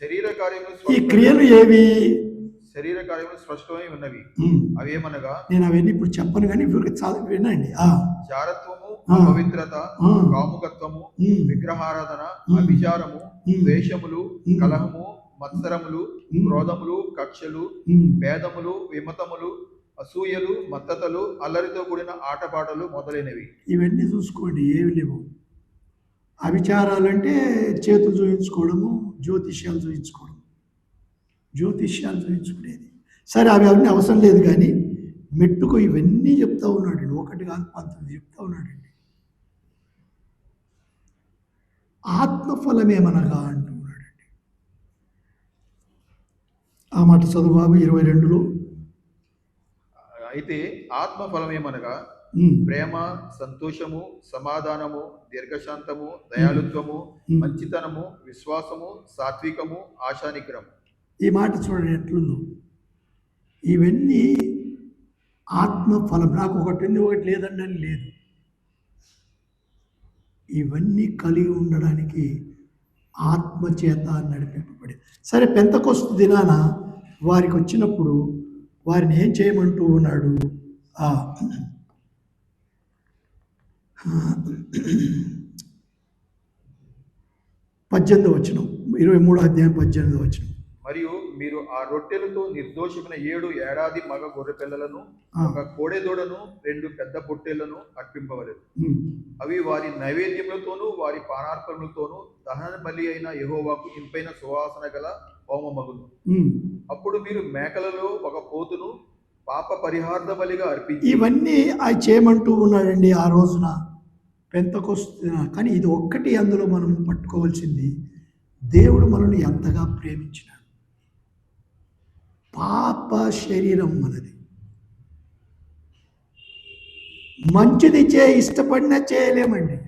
శరీర కార్యములు, ఈ క్రియలు ఏవి? శరీర కార్యములు స్పష్టమై ఉన్నవి. అవేమనగా, నేను అవన్నీ ఇప్పుడు చెప్పను కానీ వినండి. జారత్వము, పవిత్రత, కాముకత్వము, విగ్రహారాధన, అభిచారము, ద్వేషములు, కలహము, మత్సరములు, క్రోధములు, కక్షలు, భేదములు, విమతములు, అసూయలు, మత్తతలు, అల్లరితో కూడిన ఆటపాటలు మొదలైనవి. ఇవన్నీ చూసుకోండి, ఏవి లేవు. అభిచారాలంటే చేతులు చూపించుకోవడము, జ్యోతిష్యాలు చూపించుకునేది. సరే, అవన్నీ అవసరం లేదు. కానీ మెట్టుకు ఇవన్నీ చెప్తా ఉన్నాడండి. ఒకటి కాదు 19 చెప్తా ఉన్నాడండి. ఆత్మఫలమేమనగా అంటున్నాడండి. ఆ మాట చదువు బాబు 22లో. అయితే ఆత్మఫలమేమనగా ప్రేమ, సంతోషము, సమాధానము, దీర్ఘశాంతము, దయాళుత్వము, మంచితనము, విశ్వాసము, సాత్వికము, ఆశానిగ్రహము. ఈ మాట చూడండి ఎట్లుందో. ఇవన్నీ ఆత్మఫలం. నాకు ఒకటి ఉంది, ఒకటి లేదండి అని లేదు. ఇవన్నీ కలిగి ఉండడానికి ఆత్మచేత నడిపింపబడి. సరే, పెంతెకొస్తు దినాన వారికి వచ్చినప్పుడు వారిని ఏం చేయమంటూ ఉన్నాడు? 18వ వచనం, 23వ అధ్యాయం 18వ వచనం. మరియు మీరు ఆ రొట్టెలతో నిర్దోషమైన 7 ఏడాది మగ గొర్రె పిల్లలను, ఒక కోడెదూడను, 2 పెద్ద పొట్టేళ్లను అర్పింపవలెను. అవి వారి నైవేద్యములతోనూ వారి పానార్పణలతోనూ దహన బలి అయిన యెహోవాకు ఇంపైన సువాసన గల హోమమగును. అప్పుడు మీరు మేకలలో ఒక పోతును పాప పరిహార్థ బలిగా అర్పించి. ఇవన్నీ అవి చేయమంటూ ఉన్నాడండి ఆ రోజున పెంతెకొస్తు. కానీ ఇది ఒక్కటి అందులో మనం పట్టుకోవాల్సింది, దేవుడు మనల్ని ఎంతగా ప్రేమించినాడు. పాప శరీరం మనది. మంచిది ఇష్టపడినా చేయలేమండి.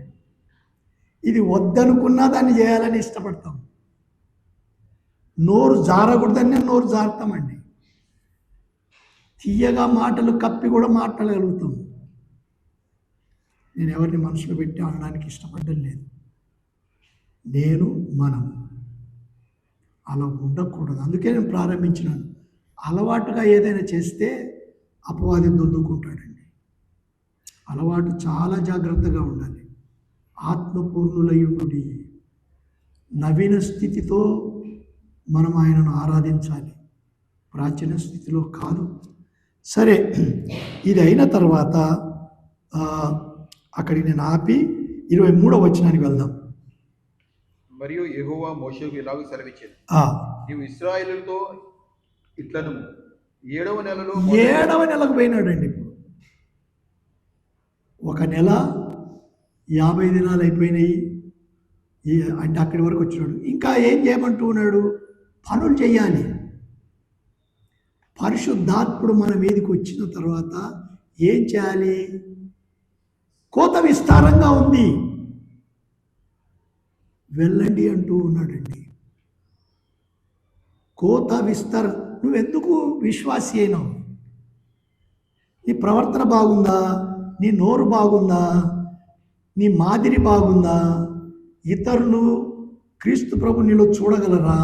ఇది వద్దనుకున్నా దాన్ని చేయాలని ఇష్టపడతాం. నోరు జారకూడదని నోరు జారుతామండి. తీయగా మాటలు కప్పి కూడా మాట్లాడగలుగుతాం. నేను ఎవరిని మనసులో పెట్టి అనడానికి ఇష్టపడడం లేదు. మనం అలా ఉండకూడదు. అందుకే నేను ప్రారంభించినాను. అలవాటుగా ఏదైనా చేస్తే అపవాది దొద్దుకుంటాడండి. అలవాటు చాలా జాగ్రత్తగా ఉండాలి. ఆత్మపూర్ణులయుడి నవీన స్థితితో మనం ఆయనను ఆరాధించాలి. ప్రాచీన స్థితిలో కాదు. సరే, ఇది అయిన తర్వాత అక్కడికి నేను ఆపి 23వ వచనానికి వెళ్దాం. మరియు యెహోవా మోషేకు ఇలాగ సెలవిచ్చింది, నీవు ఇశ్రాయేలుతో ఇట్లను 7వ నెలలో 7వ నెలకు పోయినాడండి. ఇప్పుడు 1 నెల 50 దినాలు అయిపోయినాయి. అంటే అక్కడి వరకు వచ్చినాడు. ఇంకా ఏం చేయమంటూ ఉన్నాడు? పనులు చేయాలి. పరిశుద్ధాత్ముడు మన మీదకి వచ్చిన తర్వాత ఏం చేయాలి? కోత విస్తారంగా ఉంది, వెళ్ళండి అంటూ ఉన్నాడండి. కోత విస్తారం. నువ్వెందుకు విశ్వాసి అయినావు? నీ ప్రవర్తన బాగుందా? నీ నోరు బాగుందా? నీ మాదిరి బాగుందా? ఇతరులు క్రీస్తు ప్రభు నీలో చూడగలరా?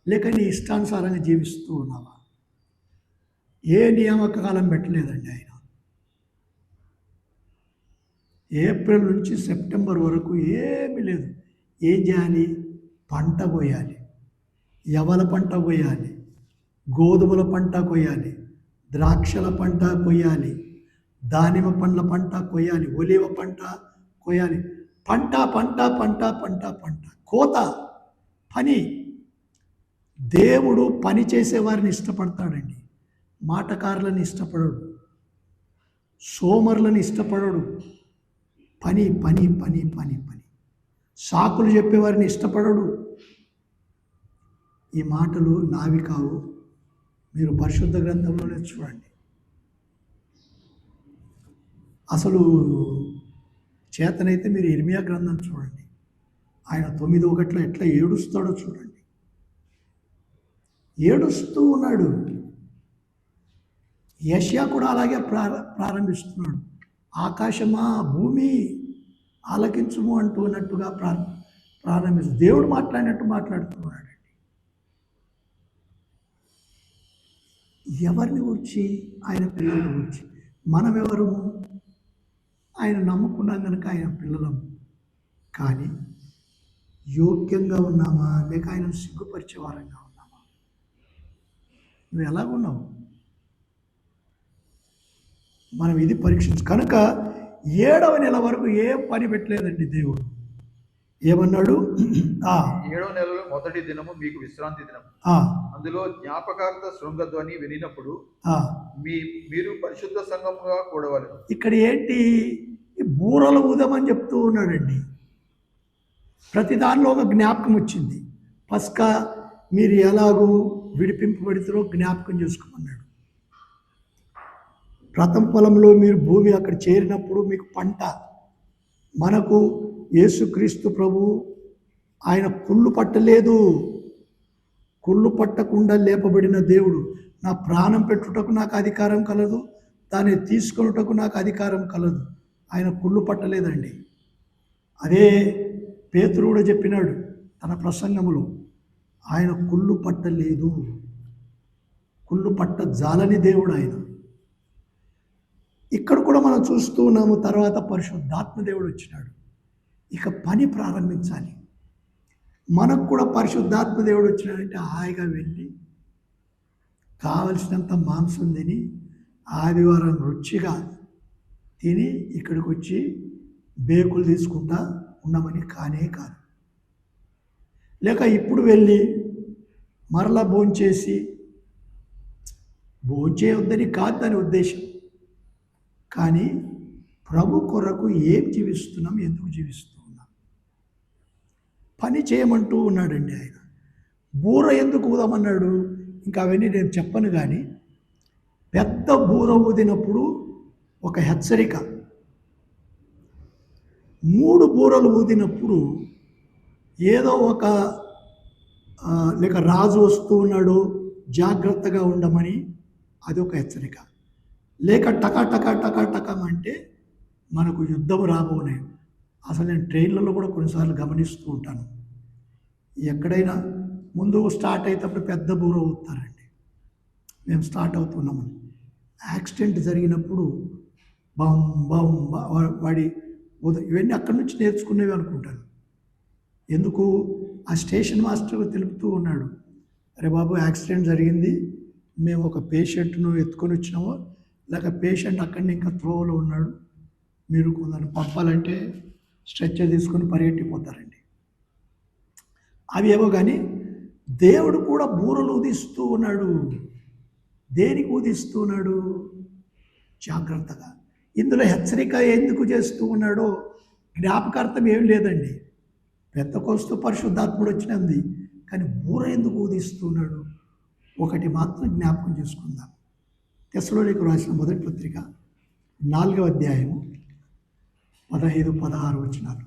లేక నీ ఇష్టానుసారంగా జీవిస్తూ ఉన్నావా? ఏ నియామక కాలం పెట్టలేదండి ఆయన. ఏప్రిల్ నుంచి సెప్టెంబర్ వరకు ఏమీ లేదు. ఏం చేయాలి? పంట కోయాలి, యవల పంట కోయాలి, గోధుమల పంట కోయాలి, ద్రాక్షల పంట కొయ్యాలి, దానిమ్మ పండ్ల పంట కొయ్యాలి, ఒలివ పంట కొయ్యాలి. పంట పంట పంట పంట పంట కోత, పని. దేవుడు పని చేసేవారిని ఇష్టపడతాడండి. మాటకారులను ఇష్టపడడు, సోమరులను ఇష్టపడడు. పని పని పని పని పని. సాకులు చెప్పేవారిని ఇష్టపడడు. ఈ మాటలు నావి కావు, మీరు పరిశుద్ధ గ్రంథంలోనే చూడండి. అసలు చేతనైతే మీరు ఇర్మియా గ్రంథం చూడండి. ఆయన 9:1 ఎట్లా ఏడుస్తాడో చూడండి. ఏడుస్తూ ఉన్నాడు. యెషయా కూడా అలాగే ప్రారంభిస్తున్నాడు. ఆకాశమా, భూమి ఆలకించుము అంటూ ఉన్నట్టుగా ప్రారంభిస్తూ దేవుడు మాట్లాడినట్టు మాట్లాడుతున్నాడండి. ఎవరిని గురించి? ఆయన పిల్లల గురించి. మనం ఎవరు? ఆయన నమ్ముకున్నాం కనుక ఆయన పిల్లలం. కానీ యోగ్యంగా ఉన్నామా, లేక ఆయన సిగ్గుపరిచే వారంగా ఉన్నామా? నువ్వు ఎలాగున్నావు? మనం ఇది పరీక్షించు. కనుక 7వ నెల వరకు ఏ పని పెట్టలేదండి దేవుడు. ఏమన్నాడు? 7వ నెలలో మొదటి దినము మీకు విశ్రాంతి దినము. అందులో జ్ఞాపకార్థ శృంగధ్వని వినినప్పుడు మీరు పరిశుద్ధ సంఘముగా కూడవలెను. ఇక్కడ ఏంటి? బూరలు ఊదమని చెప్తూ ఉన్నాడండి. ప్రతి దానిలో ఒక జ్ఞాపకం వచ్చింది. పస్కా మీరు ఎలాగూ విడిపింపబడితో జ్ఞాపకం చేసుకోమన్నాడు. రథం పొలంలో మీరు భూమి అక్కడ చేరినప్పుడు మీకు పంట. మనకు యేసుక్రీస్తు ప్రభు ఆయన కుళ్ళు పట్టలేదు. కుళ్ళు పట్టకుండా లేపబడిన దేవుడు. నా ప్రాణం పెట్టుటకు నాకు అధికారం కలదు, దాన్ని తీసుకొనుటకు నాకు అధికారం కలదు. ఆయన కుళ్ళు పట్టలేదండి. అదే పేతురు కూడా చెప్పినాడు తన ప్రసంగములో. ఆయన కుళ్ళు పట్టలేదు. కుళ్ళు పట్ట జాలని దేవుడు ఆయన. ఇక్కడ కూడా మనం చూస్తూ ఉన్నాము. తర్వాత పరిశుద్ధాత్మ దేవుడు వచ్చినాడు. ఇక పని ప్రారంభించాలి. మనకు కూడా పరిశుద్ధాత్మ దేవుడు వచ్చినాడంటే హాయిగా వెళ్ళి కావలసినంత మాంసం తిని ఆదివారం రుచిగా తిని ఇక్కడికి వచ్చి బేకులు తీసుకుంటా ఉన్నామని కానే కాదు. లేక ఇప్పుడు వెళ్ళి మరలా భోంచేయొద్దని కాదు దాని ఉద్దేశం. కానీ ప్రభు కొరకు ఏం జీవిస్తున్నాం, ఎందుకు జీవిస్తూ ఉన్నాం? పని చేయమంటూ ఉన్నాడండి ఆయన. బూర ఎందుకు ఊదమన్నాడు? ఇంకా అవన్నీ నేను చెప్పను. కానీ పెద్ద బూర ఊదినప్పుడు ఒక హెచ్చరిక. 3 బూరలు ఊదినప్పుడు ఏదో ఒక లేక రాజు వస్తూ ఉన్నాడు, జాగ్రత్తగా ఉండమని అదొక హెచ్చరిక. లేక టకా టకా టకా టకం అంటే మనకు యుద్ధం రాబోనే. అసలు నేను ట్రైన్లలో కూడా కొన్నిసార్లు గమనిస్తూ ఉంటాను. ఎక్కడైనా ముందు స్టార్ట్ అయ్యేటప్పుడు పెద్ద బూర ఊదుతారండి. మేము స్టార్ట్ అవుతున్నామని. యాక్సిడెంట్ జరిగినప్పుడు బం బం వాడి ఇవన్నీ అక్కడి నుంచి నేర్చుకునేవి అనుకుంటాను. ఎందుకు? ఆ స్టేషన్ మాస్టర్ తెలుపుతూ ఉన్నాడు, అరే బాబు యాక్సిడెంట్ జరిగింది, మేము ఒక పేషెంట్ను ఎత్తుకొని వచ్చినామో లేక పేషెంట్ అక్కడిని ఇంకా త్రోవలో ఉన్నాడు, మీరు కొందరు పంపాలంటే స్ట్రెచ్చర్ తీసుకొని పరిగెట్టిపోతారండి. అవి ఏవో కానీ దేవుడు కూడా బూరలు ఊదిస్తూ ఉన్నాడు. దేనికి ఊదిస్తూ ఉన్నాడు? జాగ్రత్తగా. ఇందులో హెచ్చరిక ఎందుకు చేస్తూ ఉన్నాడో జ్ఞాపకార్థం ఏం లేదండి. పెద్దకొస్తూ పరిశుద్ధాత్ముడు వచ్చినది, కానీ బూర ఎందుకు ఊదిస్తున్నాడు? ఒకటి మాత్రం జ్ఞాపకం చేసుకుందాం. తెస్సలోనికీయులకు రాసిన మొదటి పత్రిక 4వ అధ్యాయము 15-16 వచనాలు.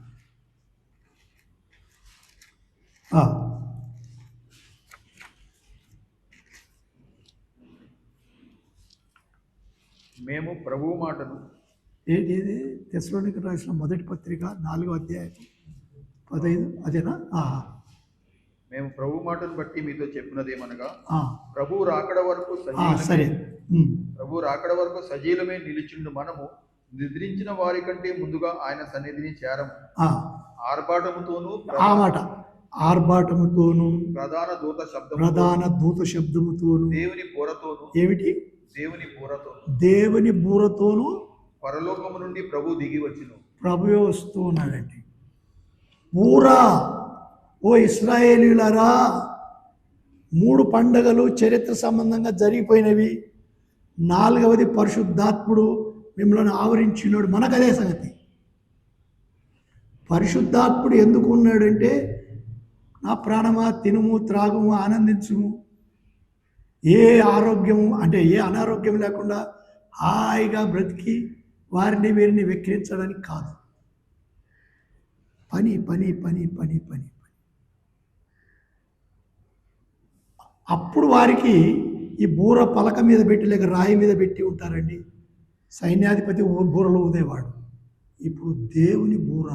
మేము ప్రభువు మాటను ఏది తెస్సలోనికీయులకు రాసిన మొదటి పత్రిక 4వ అధ్యాయం 15 అదేనా? మేము ప్రభు మాటను బట్టి మీతో చెప్పినదేమనగా, ఆ, ప్రభు రాకడ వరకు సరే. ప్రభు రాకడ వరకు సజీలమే నిలిచిండు మనము నిద్రించిన వారి కంటే ముందుగా ఆయన సన్నిధిని చేరము. ఆర్భాటముతోనూ ఆ మాట ఆర్భాటముతోను ప్రధాన దూత శబ్దముతోను దేవుని బూరతోను. ఏమిటి? దేవుని బూరతోను పరలోకము నుండి ప్రభు దిగి వచ్చును. ప్రభువే వస్తూ ఉన్నాడండి. బూరా, ఓ ఇశ్రాయేలీయులారా, 3 పండగలు చరిత్ర సంబంధంగా జరిగిపోయినవి. 4వది పరిశుద్ధాత్ముడు మిమ్మల్ని ఆవరించినాడు. మనకదే సంగతి. పరిశుద్ధాత్ముడు ఎందుకు ఉన్నాడంటే, నా ప్రాణమా తినుము త్రాగుము ఆనందించుము, ఏ ఆరోగ్యము అంటే ఏ అనారోగ్యం లేకుండా హాయిగా బ్రతికి వారిని వీరిని వెక్కిరించడానికి కాదు. పని పని పని పని పని పని. అప్పుడు వారికి ఈ బూర పలక మీద పెట్టి లేక రాయి మీద పెట్టి ఉంటారండి. సైన్యాధిపతి బూరలో ఊదేవాడు. ఇప్పుడు దేవుని బూర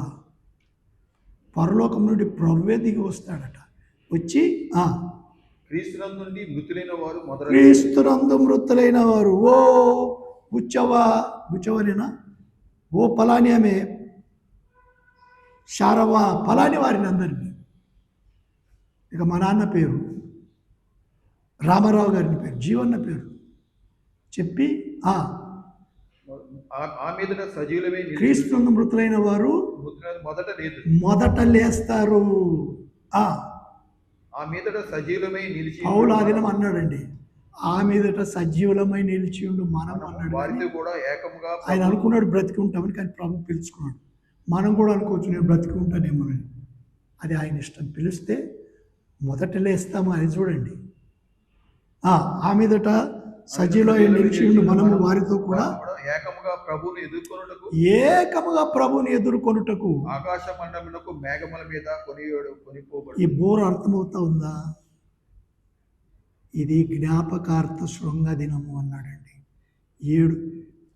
పరలోకం నుండి ప్రభువే దిగి వస్తాడట. వచ్చి క్రీస్తునందు మృతులైన వారు, ఓ బుచ్చవనేనా, ఓ పలాని ఆమె శారవా, పలాని వారిని అందరినీ, ఇక మా నాన్న పేరు రామారావు గారిని పేరు, జీవన్న పేరు చెప్పి క్రీస్తునందు మృతులైన వారు మొదట లేస్తారు. పౌలు ఆ దినం అన్నాడండి, ఆ మీదట సజీవులమై నిలిచి ఉండు మనం అన్నాడు. ఆయన అనుకున్నాడు బ్రతికి ఉంటామని, కానీ ప్రభు పిలుచుకున్నాడు. మనం కూడా అనుకోవచ్చు నేను బ్రతికి ఉంటానేమోనని. అది ఆయన ఇష్టం. పిలిస్తే మొదట లేస్తాము అని చూడండి. ఆ మీదట సజీవులో నిలిచి ఉండు మనము వారితో కూడా ఏకముగా ప్రభువుని ఎదుర్కొనుటకు ఆకాశ మండలములకు మేఘముల మీద కొనిపోబడు. ఈ బోర అర్థమవుతా ఉందా? ఇది జ్ఞాపకార్థ శృంగ దినము అన్నాడండి. 7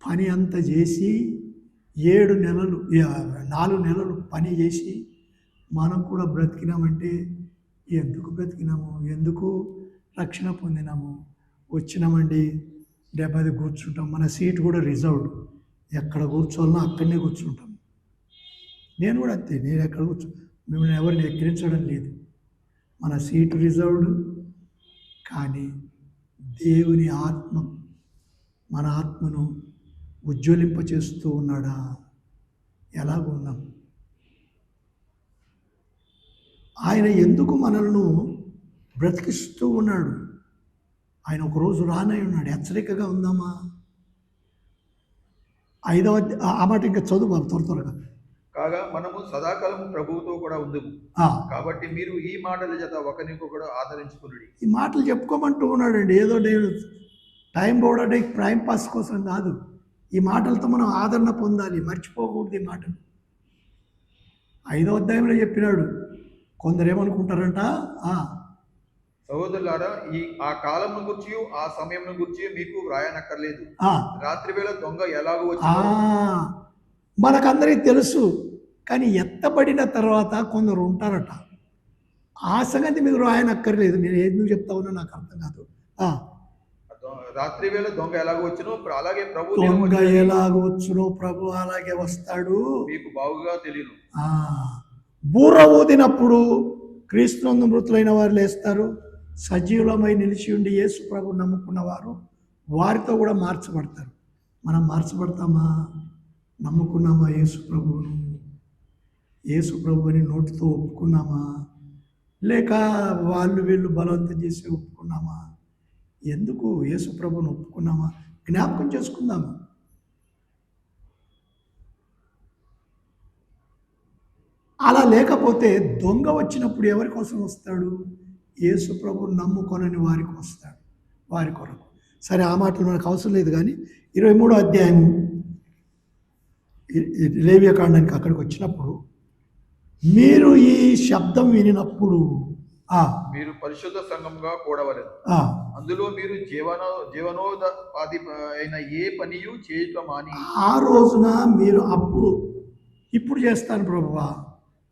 పని అంతా చేసి 4 నెలలు పని చేసి మనం కూడా బ్రతికినామంటే ఎందుకు బ్రతికినాము, ఎందుకు రక్షణ పొందినాము? వచ్చినామండి, 70 కూర్చుంటాం. మన సీట్ కూడా రిజర్వ్డ్. ఎక్కడ కూర్చోవాలన్నా అక్కడనే కూర్చుంటాం. నేను కూడా అంతే, నేను ఎక్కడ మిమ్మల్ని ఎవరిని ఎక్కిరించడం లేదు. మన సీటు రిజర్వ్డ్. కానీ దేవుని ఆత్మ మన ఆత్మను ఉజ్వలింపచేస్తూ ఉన్నాడా? ఎలాగున్నాం? ఆయన ఎందుకు మనల్ని బ్రతికిస్తూ ఉన్నాడు? ఆయన ఒకరోజు రానై ఉన్నాడు. హెచ్చరికగా ఉందామా? 5వ ఆ మాట ఇంకా చదువు త్వరగా. కాగా మనము సదాకాలం ప్రభువుతో కూడా ఉందము. కాబట్టి మీరు ఈ మాటల చేత ఒకరికొకడు ఆదరించుకున్నాడు. ఈ మాటలు చెప్పుకోమంటూ ఉన్నాడండి. ఏదో నేను టైం పోవడానికి టైం పాస్ కోసం కాదు. ఈ మాటలతో మనం ఆదరణ పొందాలి, మర్చిపోకూడదు ఈ మాటలు. 5వ అధ్యాయంలో చెప్పినాడు. కొందరు ఏమనుకుంటారంట, సహోదరులారా, ఆ కాలం గురించి ఆ సమయం గురించి మీకు వ్రాయనక్కర్లేదు. రాత్రి వేళ దొంగ ఎలాగో వచ్చి మనకందరికీ తెలుసు. కానీ ఎత్తబడిన తర్వాత కొందరు ఉంటారట. ఆ సంగతి మీరు రాయనక్కర్లేదు. నేను ఏది నువ్వు చెప్తా ఉన్నా నాకు అర్థం కాదు. రాత్రి వేళ దొంగ ఎలాగో వచ్చునో అలాగే ప్రభు దొంగ ఎలాగో వచ్చునో ప్రభు అలాగే వస్తాడు, మీకు బాగుగా తెలియదు. బూర ఊదినప్పుడు క్రీస్తునందు మృతులైన వారు లేస్తారు, సజీవులమై నిలిచి ఉండి యేసు ప్రభు నమ్ముకున్న వారు వారితో కూడా మార్చబడతారు. మనం మార్చబడతామా? నమ్ముకున్నామా యేసు ప్రభువును? యేసు ప్రభుని నోటితో ఒప్పుకున్నామా? లేక వాళ్ళు వీళ్ళు బలవంతం చేసి ఒప్పుకున్నామా? ఎందుకు యేసు ప్రభుని ఒప్పుకున్నామా? జ్ఞాపకం చేసుకుందామా? అలా లేకపోతే దొంగ వచ్చినప్పుడు ఎవరి కోసం వస్తాడు? యేసు ప్రభు నమ్ముకొనని వారికి వస్తాడు, వారి కొరకు. సరే, ఆ మాటలు మనకు అవసరం లేదు. కానీ 23వ అధ్యాయం లేవియకాండానికి అక్కడికి వచ్చినప్పుడు, మీరు ఈ శబ్దం వినినప్పుడు మీరు పరిశుద్ధ సంఘంగా కూడవలెను. అందులో మీరు జీవనోపాధి అయిన ఏ పనియు చేయటం మాని. ఆ రోజున మీరు ఇప్పుడు చేస్తాను ప్రభువా,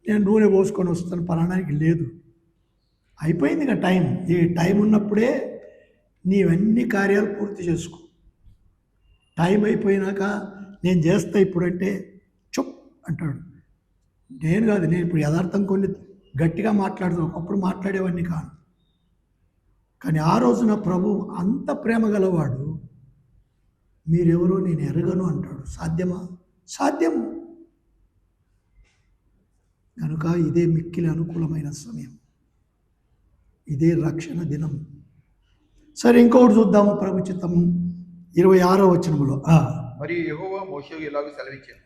నేను నూనె పోసుకొని వస్తాను పలానానికి లేదు. అయిపోయింది ఇక టైం. ఈ టైం ఉన్నప్పుడే నీవన్నీ కార్యాలు పూర్తి చేసుకో. టైం అయిపోయినాక నేను చేస్తా ఇప్పుడంటే చుప్ అంటాడు. నేను కాదు, నేను ఇప్పుడు యథార్థం కొన్ని గట్టిగా మాట్లాడుతాను, ఒకప్పుడు మాట్లాడేవాడిని కాను. కానీ ఆ రోజున ప్రభు అంత ప్రేమ గలవాడు, మీరెవరో నేను ఎరగను అంటాడు. సాధ్యమా? సాధ్యము. కనుక ఇదే మిక్కిలి అనుకూలమైన సమయం, ఇదే రక్షణ దినం. సరే, ఇంకొకటి చూద్దాము. ప్రభు చిత్తము 26వ వచనములో మరియు యెహోవా మోషేకు ఇలాగ సెలవిచ్చాను,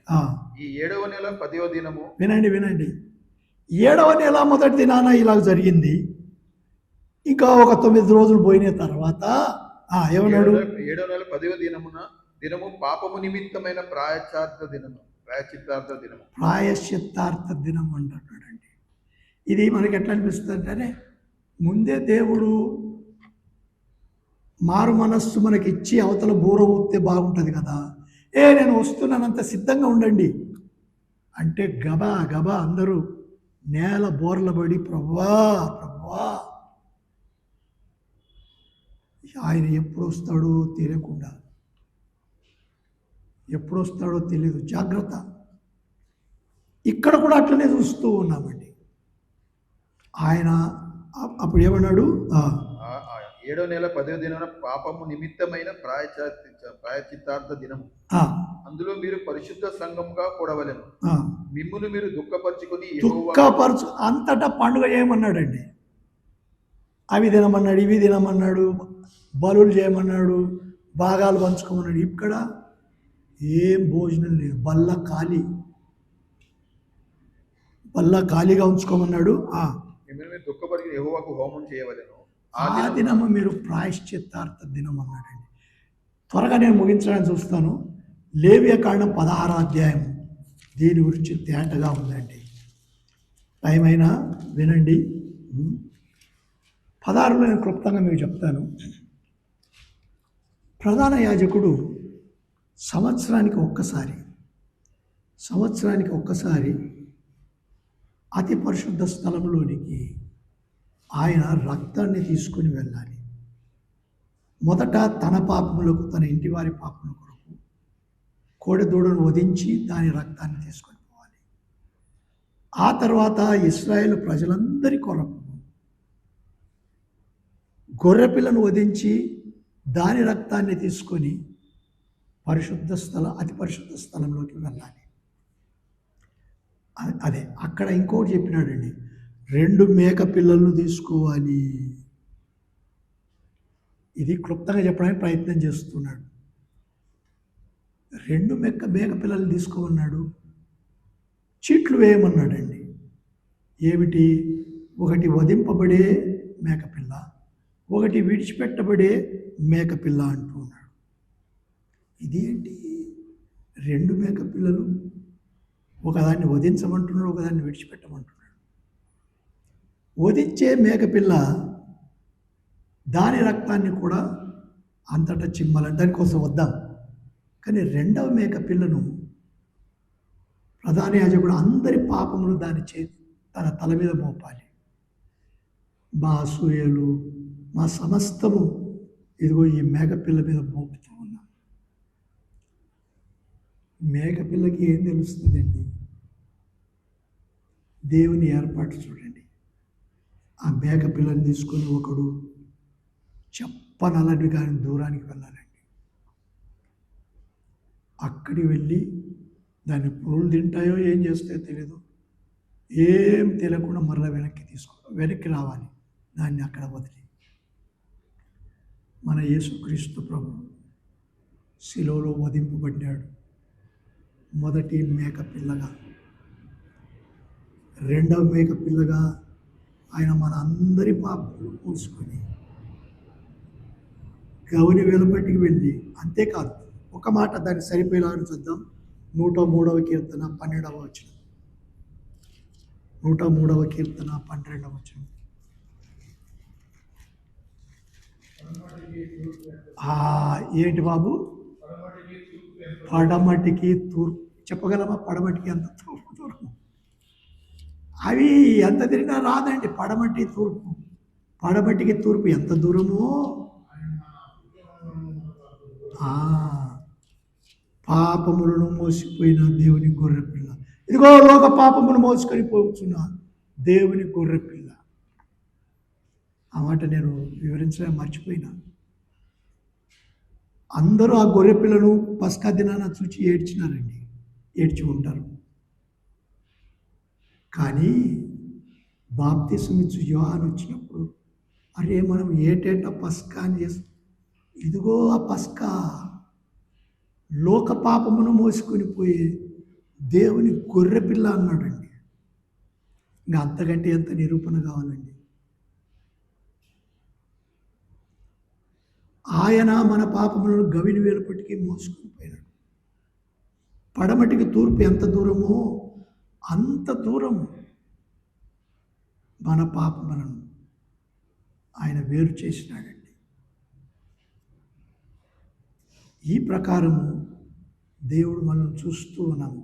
ఈ 7వ నెల 10వ దినము. వినండి 7వ నెల మొదటి దినాన ఇలాగ జరిగింది. ఇంకా ఒక 9 రోజులు పోయిన తర్వాత ఏమన్నాడు? 7వ నెల 10వ దినము పాపము నిమిత్తమైన ప్రాయశ్చిత్తార్థ దినము అంటున్నాడండి. ఇది మనకి ఎట్లా అనిపిస్తుంది అంటే, ముందే దేవుడు మారు మనస్సు మనకి ఇచ్చి అవతల బూర ఊపితే బాగుంటుంది కదా, నేను వస్తున్నానంత సిద్ధంగా ఉండండి అంటే గబా గబా అందరూ నేల బోర్ల పడి ప్రభువా ప్రభువా, ఆయన ఎప్పుడు వస్తాడో తెలియకుండా, ఎప్పుడు వస్తాడో తెలియదు, జాగ్రత్త. ఇక్కడ కూడా అట్లనే చూస్తూ ఉన్నామండి. ఆయన అప్పుడు ఏమన్నాడు? 7వ నెల 10వ దినాన పాపము నిమిత్తమైన ప్రాయశ్చిత్తార్థ దినము, అందులో మీరు పరిశుద్ధ సంఘంగా కూడవలెను. మిమ్మును మీరు దుఃఖపరచుకొని అంతటా పండుగ చేయమన్నాడండి. అవి తినమన్నాడు, ఇవి తినమన్నాడు, బలులు చేయమన్నాడు, భాగాలు పంచుకోమన్నాడు. ఇక్కడ ఏం భోజనం లేదు, బల్ల ఖాళీగా ఉంచుకోమన్నాడు. దుఃఖపరిచి యెహోవాకు హోమం చేయవలెను. ఆ దినము మీరు ప్రాయశ్చిత్తార్థ దినం అన్నాడండి. త్వరగా నేను ముగించడానికి చూస్తాను. లేవియకాండం 16వ అధ్యాయం దీని గురించి తేటగా ఉందండి. టైం అయినా వినండి. 16లో నేను క్లుప్తంగా మీకు చెప్తాను. ప్రధాన యాజకుడు సంవత్సరానికి ఒక్కసారి అతి పరిశుద్ధ స్థలంలోనికి ఆయన రక్తాన్ని తీసుకొని వెళ్ళాలి. మొదట తన పాపములకు, తన ఇంటి వారి పాపముల కొరకు కోడెదూడను వధించి దాని రక్తాన్ని తీసుకొని పోవాలి. ఆ తర్వాత ఇశ్రాయేలు ప్రజలందరి కొరకు గొర్రెపిల్లను వధించి దాని రక్తాన్ని తీసుకొని అతి పరిశుద్ధ స్థలంలోకి వెళ్ళాలి. అదే అక్కడ ఇంకోటి చెప్పినాడండి, 2 మేక పిల్లలను తీసుకోవాలి. ఇది క్లుప్తంగా చెప్పడానికి ప్రయత్నం చేస్తున్నాడు. 2 మేక పిల్లల్ని తీసుకోమన్నాడు. చీట్లు వేయమన్నాడండి. ఏమిటి? ఒకటి వధింపబడే మేకపిల్ల, ఒకటి విడిచిపెట్టబడే మేకపిల్ల అంటూ ఉన్నాడు. ఇదేంటి? 2 మేకపిల్లలు, ఒకదాన్ని వధించమంటున్నాడు, ఒకదాన్ని విడిచిపెట్టమంటున్నాడు. వధించే మేకపిల్ల దాని రక్తాన్ని కూడా అంతటా చిమ్మాలి, దానికోసం వద్దాం. కానీ 2వ మేకపిల్లను ప్రధాన యాజకుడు అందరి పాపములు తన తల మీద మోపాలి. మా అసూయలు, మా సమస్తము ఇదిగో ఈ మేకపిల్ల మీద మోపుతూ ఉన్నాం. మేకపిల్లకి ఏం తెలుస్తుందండి? దేవుని ఏర్పాటు చూడండి. ఆ మేకపిల్లని తీసుకొని ఒకడు చెప్పనలని కానీ దూరానికి వెళ్ళాలండి. అక్కడికి వెళ్ళి దాన్ని పురుగులు తింటాయో ఏం చేస్తాయో తెలియదు, ఏం తెలియకుండా మరలా వెనక్కి రావాలి, దాన్ని అక్కడ వదిలి. మన యేసుక్రీస్తు ప్రభు శిలువలో వధింపబడ్డాడు. మొదటి మేక పిల్లగా, రెండవ మేక పిల్లగా ఆయన మన అందరి పాపములు పూసుకొని గౌని వెలుపటికి వెళ్ళి, అంతేకాదు ఒక మాట దాన్ని సరిపోయేలాగా చూద్దాం. 103వ కీర్తన 12వ వచనం. 103వ కీర్తన 12వ వచనం. ఏంటి బాబు? పడమటికి తూర్పు. చెప్పగలమా పడమటికి ఎంత తూర్పు దూరం? అవి ఎంత తిరిగినా రాదండి. పడమటికి తూర్పు ఎంత దూరమో. పాపములను మోసిపోయిన దేవుని గొర్రెపిల్ల, ఇదిగో లోక పాపమును మోసుకొని పోతున్న దేవుని గొర్రెపిల్ల. ఆ మాట నేను వివరించడం మర్చిపోయినా. అందరూ ఆ గొర్రెపిల్లను పస్కా దినాన చూచి ఏడ్చి ఉంటారు. కానీ బాప్తిసమిచ్చు యోహాను వచ్చినప్పుడు, అరే మనం ఏటేటా పస్కా అని చేస్తాం, ఇదిగో ఆ పస్కా లోక పాపమును మోసుకొని పోయే దేవుని గొర్రెపిల్ల అన్నాడండి. ఇంకా అంతకంటే ఎంత నిరూపణ కావాలండి? ఆయన మన పాపములను గవిని వెలుపటికి మోసుకొని పోయినాడు. పడమటికి తూర్పు ఎంత దూరమో అంత దూరం మన పాపములను ఆయన వేరు చేసినాడండి. ఈ ప్రకారము దేవుడు మనం చూస్తూ ఉన్నాము,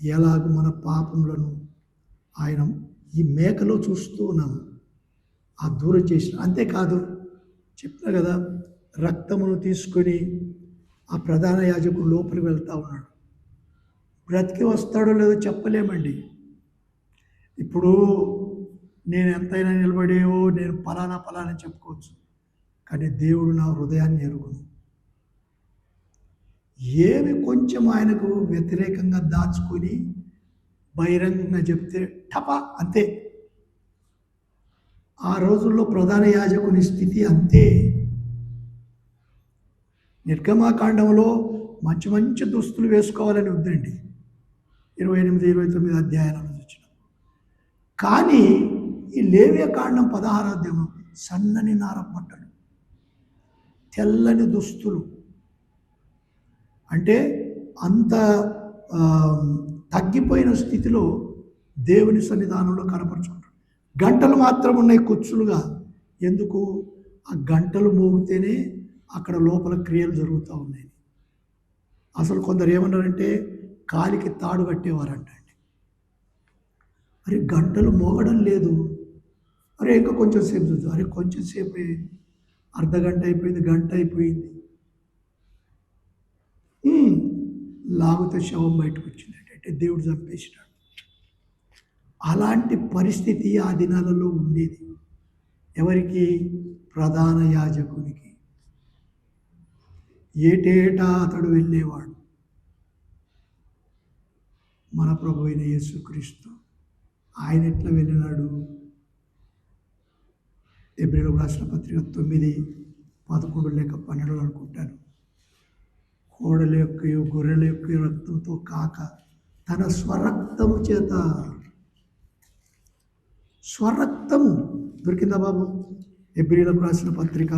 ఎలాగ మన పాపములను ఆయన ఈ మేకలో చూస్తూ ఉన్నాము, ఆ దూరం చేసిన. అంతేకాదు చెప్పినా కదా, రక్తమును తీసుకొని ఆ ప్రధాన యాజకుడు లోపలికి వెళ్తూ ఉన్నాడు. బ్రతికి వస్తాడో లేదో చెప్పలేమండి. ఇప్పుడు నేను ఎంతైనా నిలబడేవో నేను ఫలానా చెప్పుకోవచ్చు, కానీ దేవుడు నా హృదయాన్ని ఎరుగును. ఏమి కొంచెం ఆయనకు వ్యతిరేకంగా దాచుకొని బహిరంగంగా చెప్తే టపా అంతే. ఆ రోజుల్లో ప్రధాన యాజకుని స్థితి అంతే. నిర్గమాకాండంలో మంచి దుస్తులు వేసుకోవాలని ఉందండి, 28, 29 అధ్యాయాలను వచ్చిన. కానీ ఈ లేవియ కాండం 16వ అధ్యాయం సన్నని నార బట్టలు, తెల్లని దుస్తులు, అంటే అంత తగ్గిపోయిన స్థితిలో దేవుని సన్నిధానంలో కనపరుచుకుంటారు. గంటలు మాత్రం ఉన్నాయి కుచ్చులుగా. ఎందుకు? ఆ గంటలు మోగితేనే అక్కడ లోపల క్రియలు జరుగుతూ ఉన్నాయి. అసలు కొందరు ఏమన్నారంటే కాలికి తాడు కట్టేవారంట అండి. అరే గంటలు మోగడం లేదు, అరే ఇంకా కొంచెం సేపు చూద్దాం, అరే కొంచెం సేపు అయింది, అర్ధగంట అయిపోయింది, గంట అయిపోయింది, లాగుతే శవం బయటకు వచ్చిందంటే అంటే దేవుడు చంపేసినాడు. అలాంటి పరిస్థితి ఆ దినాలలో ఉండేది. ఎవరికి? ప్రధాన యాజకునికి. ఏటేటా అతడు వెళ్ళేవాడు. మన ప్రభు అయిన యేసుక్రీస్తు ఆయన ఎట్లా వెళ్ళినాడు? హెబ్రీయులకు రాసిన పత్రిక 9, 11 లేక 12 అనుకుంటాను. కోడల యొక్క గొర్రెల యొక్క రక్తంతో కాక తన స్వరక్తము చేత. స్వరక్తము దొరికిందా బాబు? హెబ్రీయులకు రాసిన పత్రిక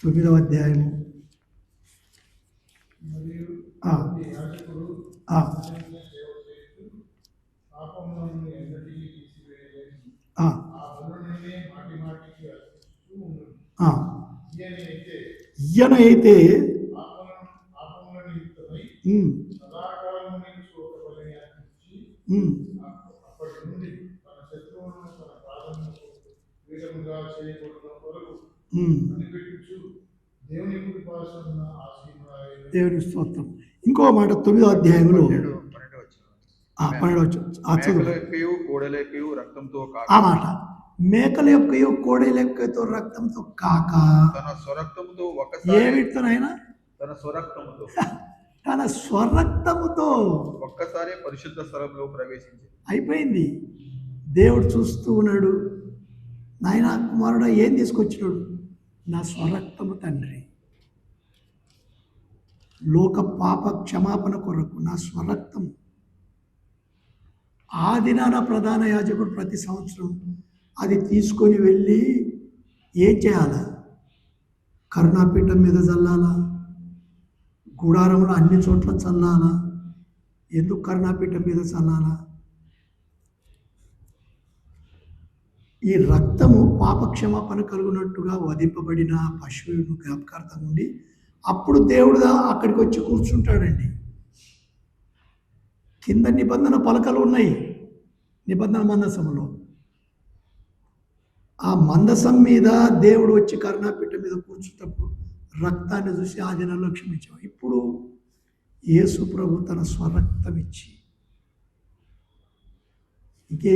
9వ అధ్యాయము. ఈయన అయితే దేవుని స్తోత్రం. ఇంకో మాట 9వ అధ్యాయంలో 12 రక్తంతో ఆ మాట, మేకల యొక్కయో కోడెల యొక్కతో రక్తంతో కాక తన స్వరక్తముతో ఏ ఒక్కసారి వీటితోనైనా తన స్వరక్తముతో తన స్వరక్తముతో ఒక్కసారి పరిశుద్ధ స్థలంలో ప్రవేశించి అయిపోయింది. దేవుడు చూస్తూ ఉన్నాడు, నాయన కుమారుడా ఏం తీసుకొచ్చినాడు? నా స్వరక్తము తండ్రి, లోక పాప క్షమాపణ కొరకు నా స్వరక్తం. ఆ దినాన ప్రధాన యాజకుడు ప్రతి సంవత్సరం అది తీసుకొని వెళ్ళి ఏం చేయాలా? కరుణాపీఠం మీద చల్లాలా, గుడారంలో అన్ని చోట్ల చల్లాలా. ఎందుకు కరుణాపీఠం మీద చల్లాలా? ఈ రక్తము పాపక్షమాపణ కలుగునట్టుగా వధింపబడిన పశువును జ్ఞాపకార్థం ఉండి అప్పుడు దేవుడు అక్కడికి వచ్చి కూర్చుంటాడండి. కింద నిబంధన పలకలు ఉన్నాయి నిబంధన మందసంలో. ఆ మందసం మీద దేవుడు వచ్చి కరుణాపీఠం మీద కూర్చుంటప్పుడు రక్తాన్ని చూసి ఆ దినాల్లో క్షమించాం. ఇప్పుడు యేసు ప్రభు తన స్వరక్తం ఇచ్చి ఇంకే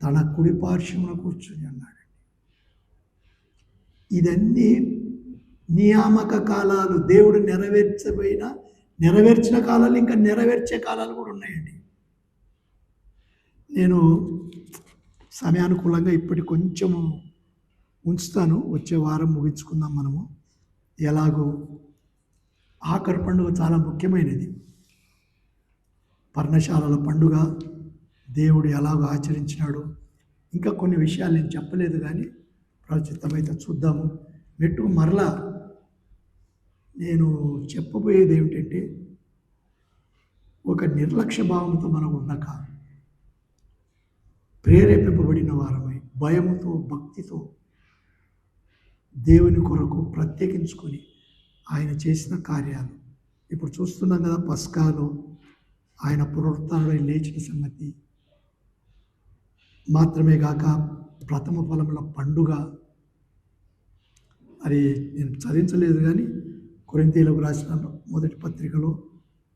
తన కుడి పార్శ్వమున కూర్చుని అన్నాడు. ఇదన్నీ నియామక కాలాలు. దేవుడు నెరవేర్చిన కాలాలు, ఇంకా నెరవేర్చే కాలాలు కూడా ఉన్నాయండి. నేను సమయానుకూలంగా ఇప్పటి కొంచెము ఉంచుతాను, వచ్చే వారం ముగించుకుందాం మనము. ఎలాగో ఆఖరి పండుగ చాలా ముఖ్యమైనది. పర్ణశాలల పండుగ దేవుడు ఎలాగో ఆచరించినాడు. ఇంకా కొన్ని విషయాలు నేను చెప్పలేదు, కానీ ప్రచిత్తమైతే చూద్దాము. మెట్టుకు మరలా నేను చెప్పబోయేది ఏమిటంటే, ఒక నిర్లక్ష్య భావంతో మనం ఉండక ప్రేరేపింపబడిన వారమై భయముతో భక్తితో దేవుని కొరకు ప్రత్యేకించుకొని ఆయన చేసిన కార్యాలు ఇప్పుడు చూస్తున్నాం కదా. పస్కాలో ఆయన పునరుత్థానుడై లేచిన సంగతి మాత్రమే కాక ప్రథమ ఫలముల పండుగ, అది నేను చదివించలేదు కానీ కొరింథీయులకు రాసిన మొదటి పత్రికలో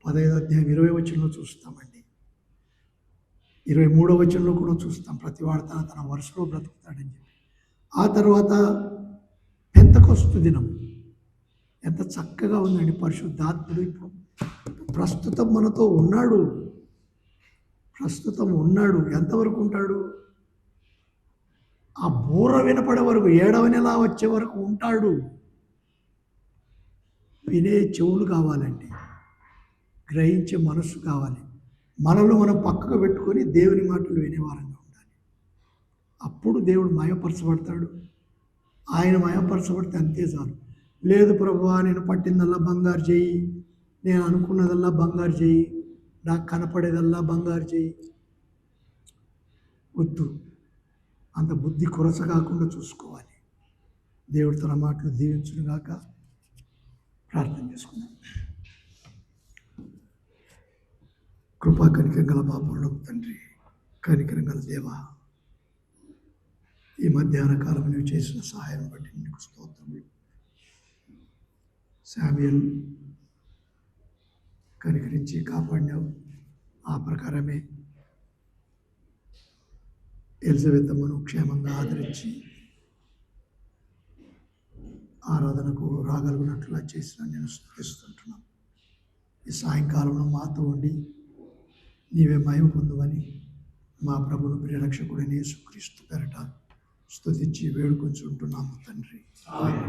15వ అధ్యాయం 20వ వచనంలో చూస్తామండి. 23వ వచనంలో కూడా చూస్తాం. ప్రతివాడు తన వరుసలో బ్రతుకుతాడని చెప్పి. ఆ తర్వాత పెంతెకొస్తు దినం ఎంత చక్కగా ఉందండి. పరిశుద్ధాత్ముడు ఇప్పుడు ప్రస్తుతం మనతో ఉన్నాడు. ఎంతవరకు ఉంటాడు? ఆ బూర వినపడే వరకు, 7వ నెల వచ్చే వరకు ఉంటాడు. వినే చెవులు కావాలండి, గ్రహించే మనస్సు కావాలి. మనలో మనం పక్కకు పెట్టుకొని దేవుని మాటలు వినేవారంగా ఉండాలి. అప్పుడు దేవుడు మయపరచబడతాడు. ఆయన మయపరచబడితే అంతే చాలు. లేదు ప్రభువా, నేను పట్టిందల్లా బంగారు చేయి, నేను అనుకున్నదల్లా బంగారు చేయి, నాకు కనపడేదల్లా బంగారు చేయి. వద్దు, అంత బుద్ధి కొరస కాకుండా చూసుకోవాలి. దేవుడు తన మాటలు దీవించును గాక. ప్రార్థన చేసుకుందాం. కృపా కనికరం గల మా పరలోక తండ్రి, కనికరం గల దేవా, ఈ మధ్యాహ్న కాలం నువ్వు చేసిన సహాయం బట్టి నీకు స్తోత్రములు. శామ్యూయల్ కనికరించి కాపాడినావు. ఆ ప్రకారమే ఎలిజబెత్తమ్మను క్షేమంగా ఆదరించి ఆరాధనకు రాగలిగినట్లుగా చేసిన నేను స్తుతిస్తుంటున్నాను. ఈ సాయంకాలంలో మాతో ఉండి నీవే మహిమ పొందువని మా ప్రభువును ప్రియరక్షకుడైన యేసుక్రీస్తు పేరట స్తుతించి వేడుకొంచుంటున్నాము తండ్రి. ఆమేన్.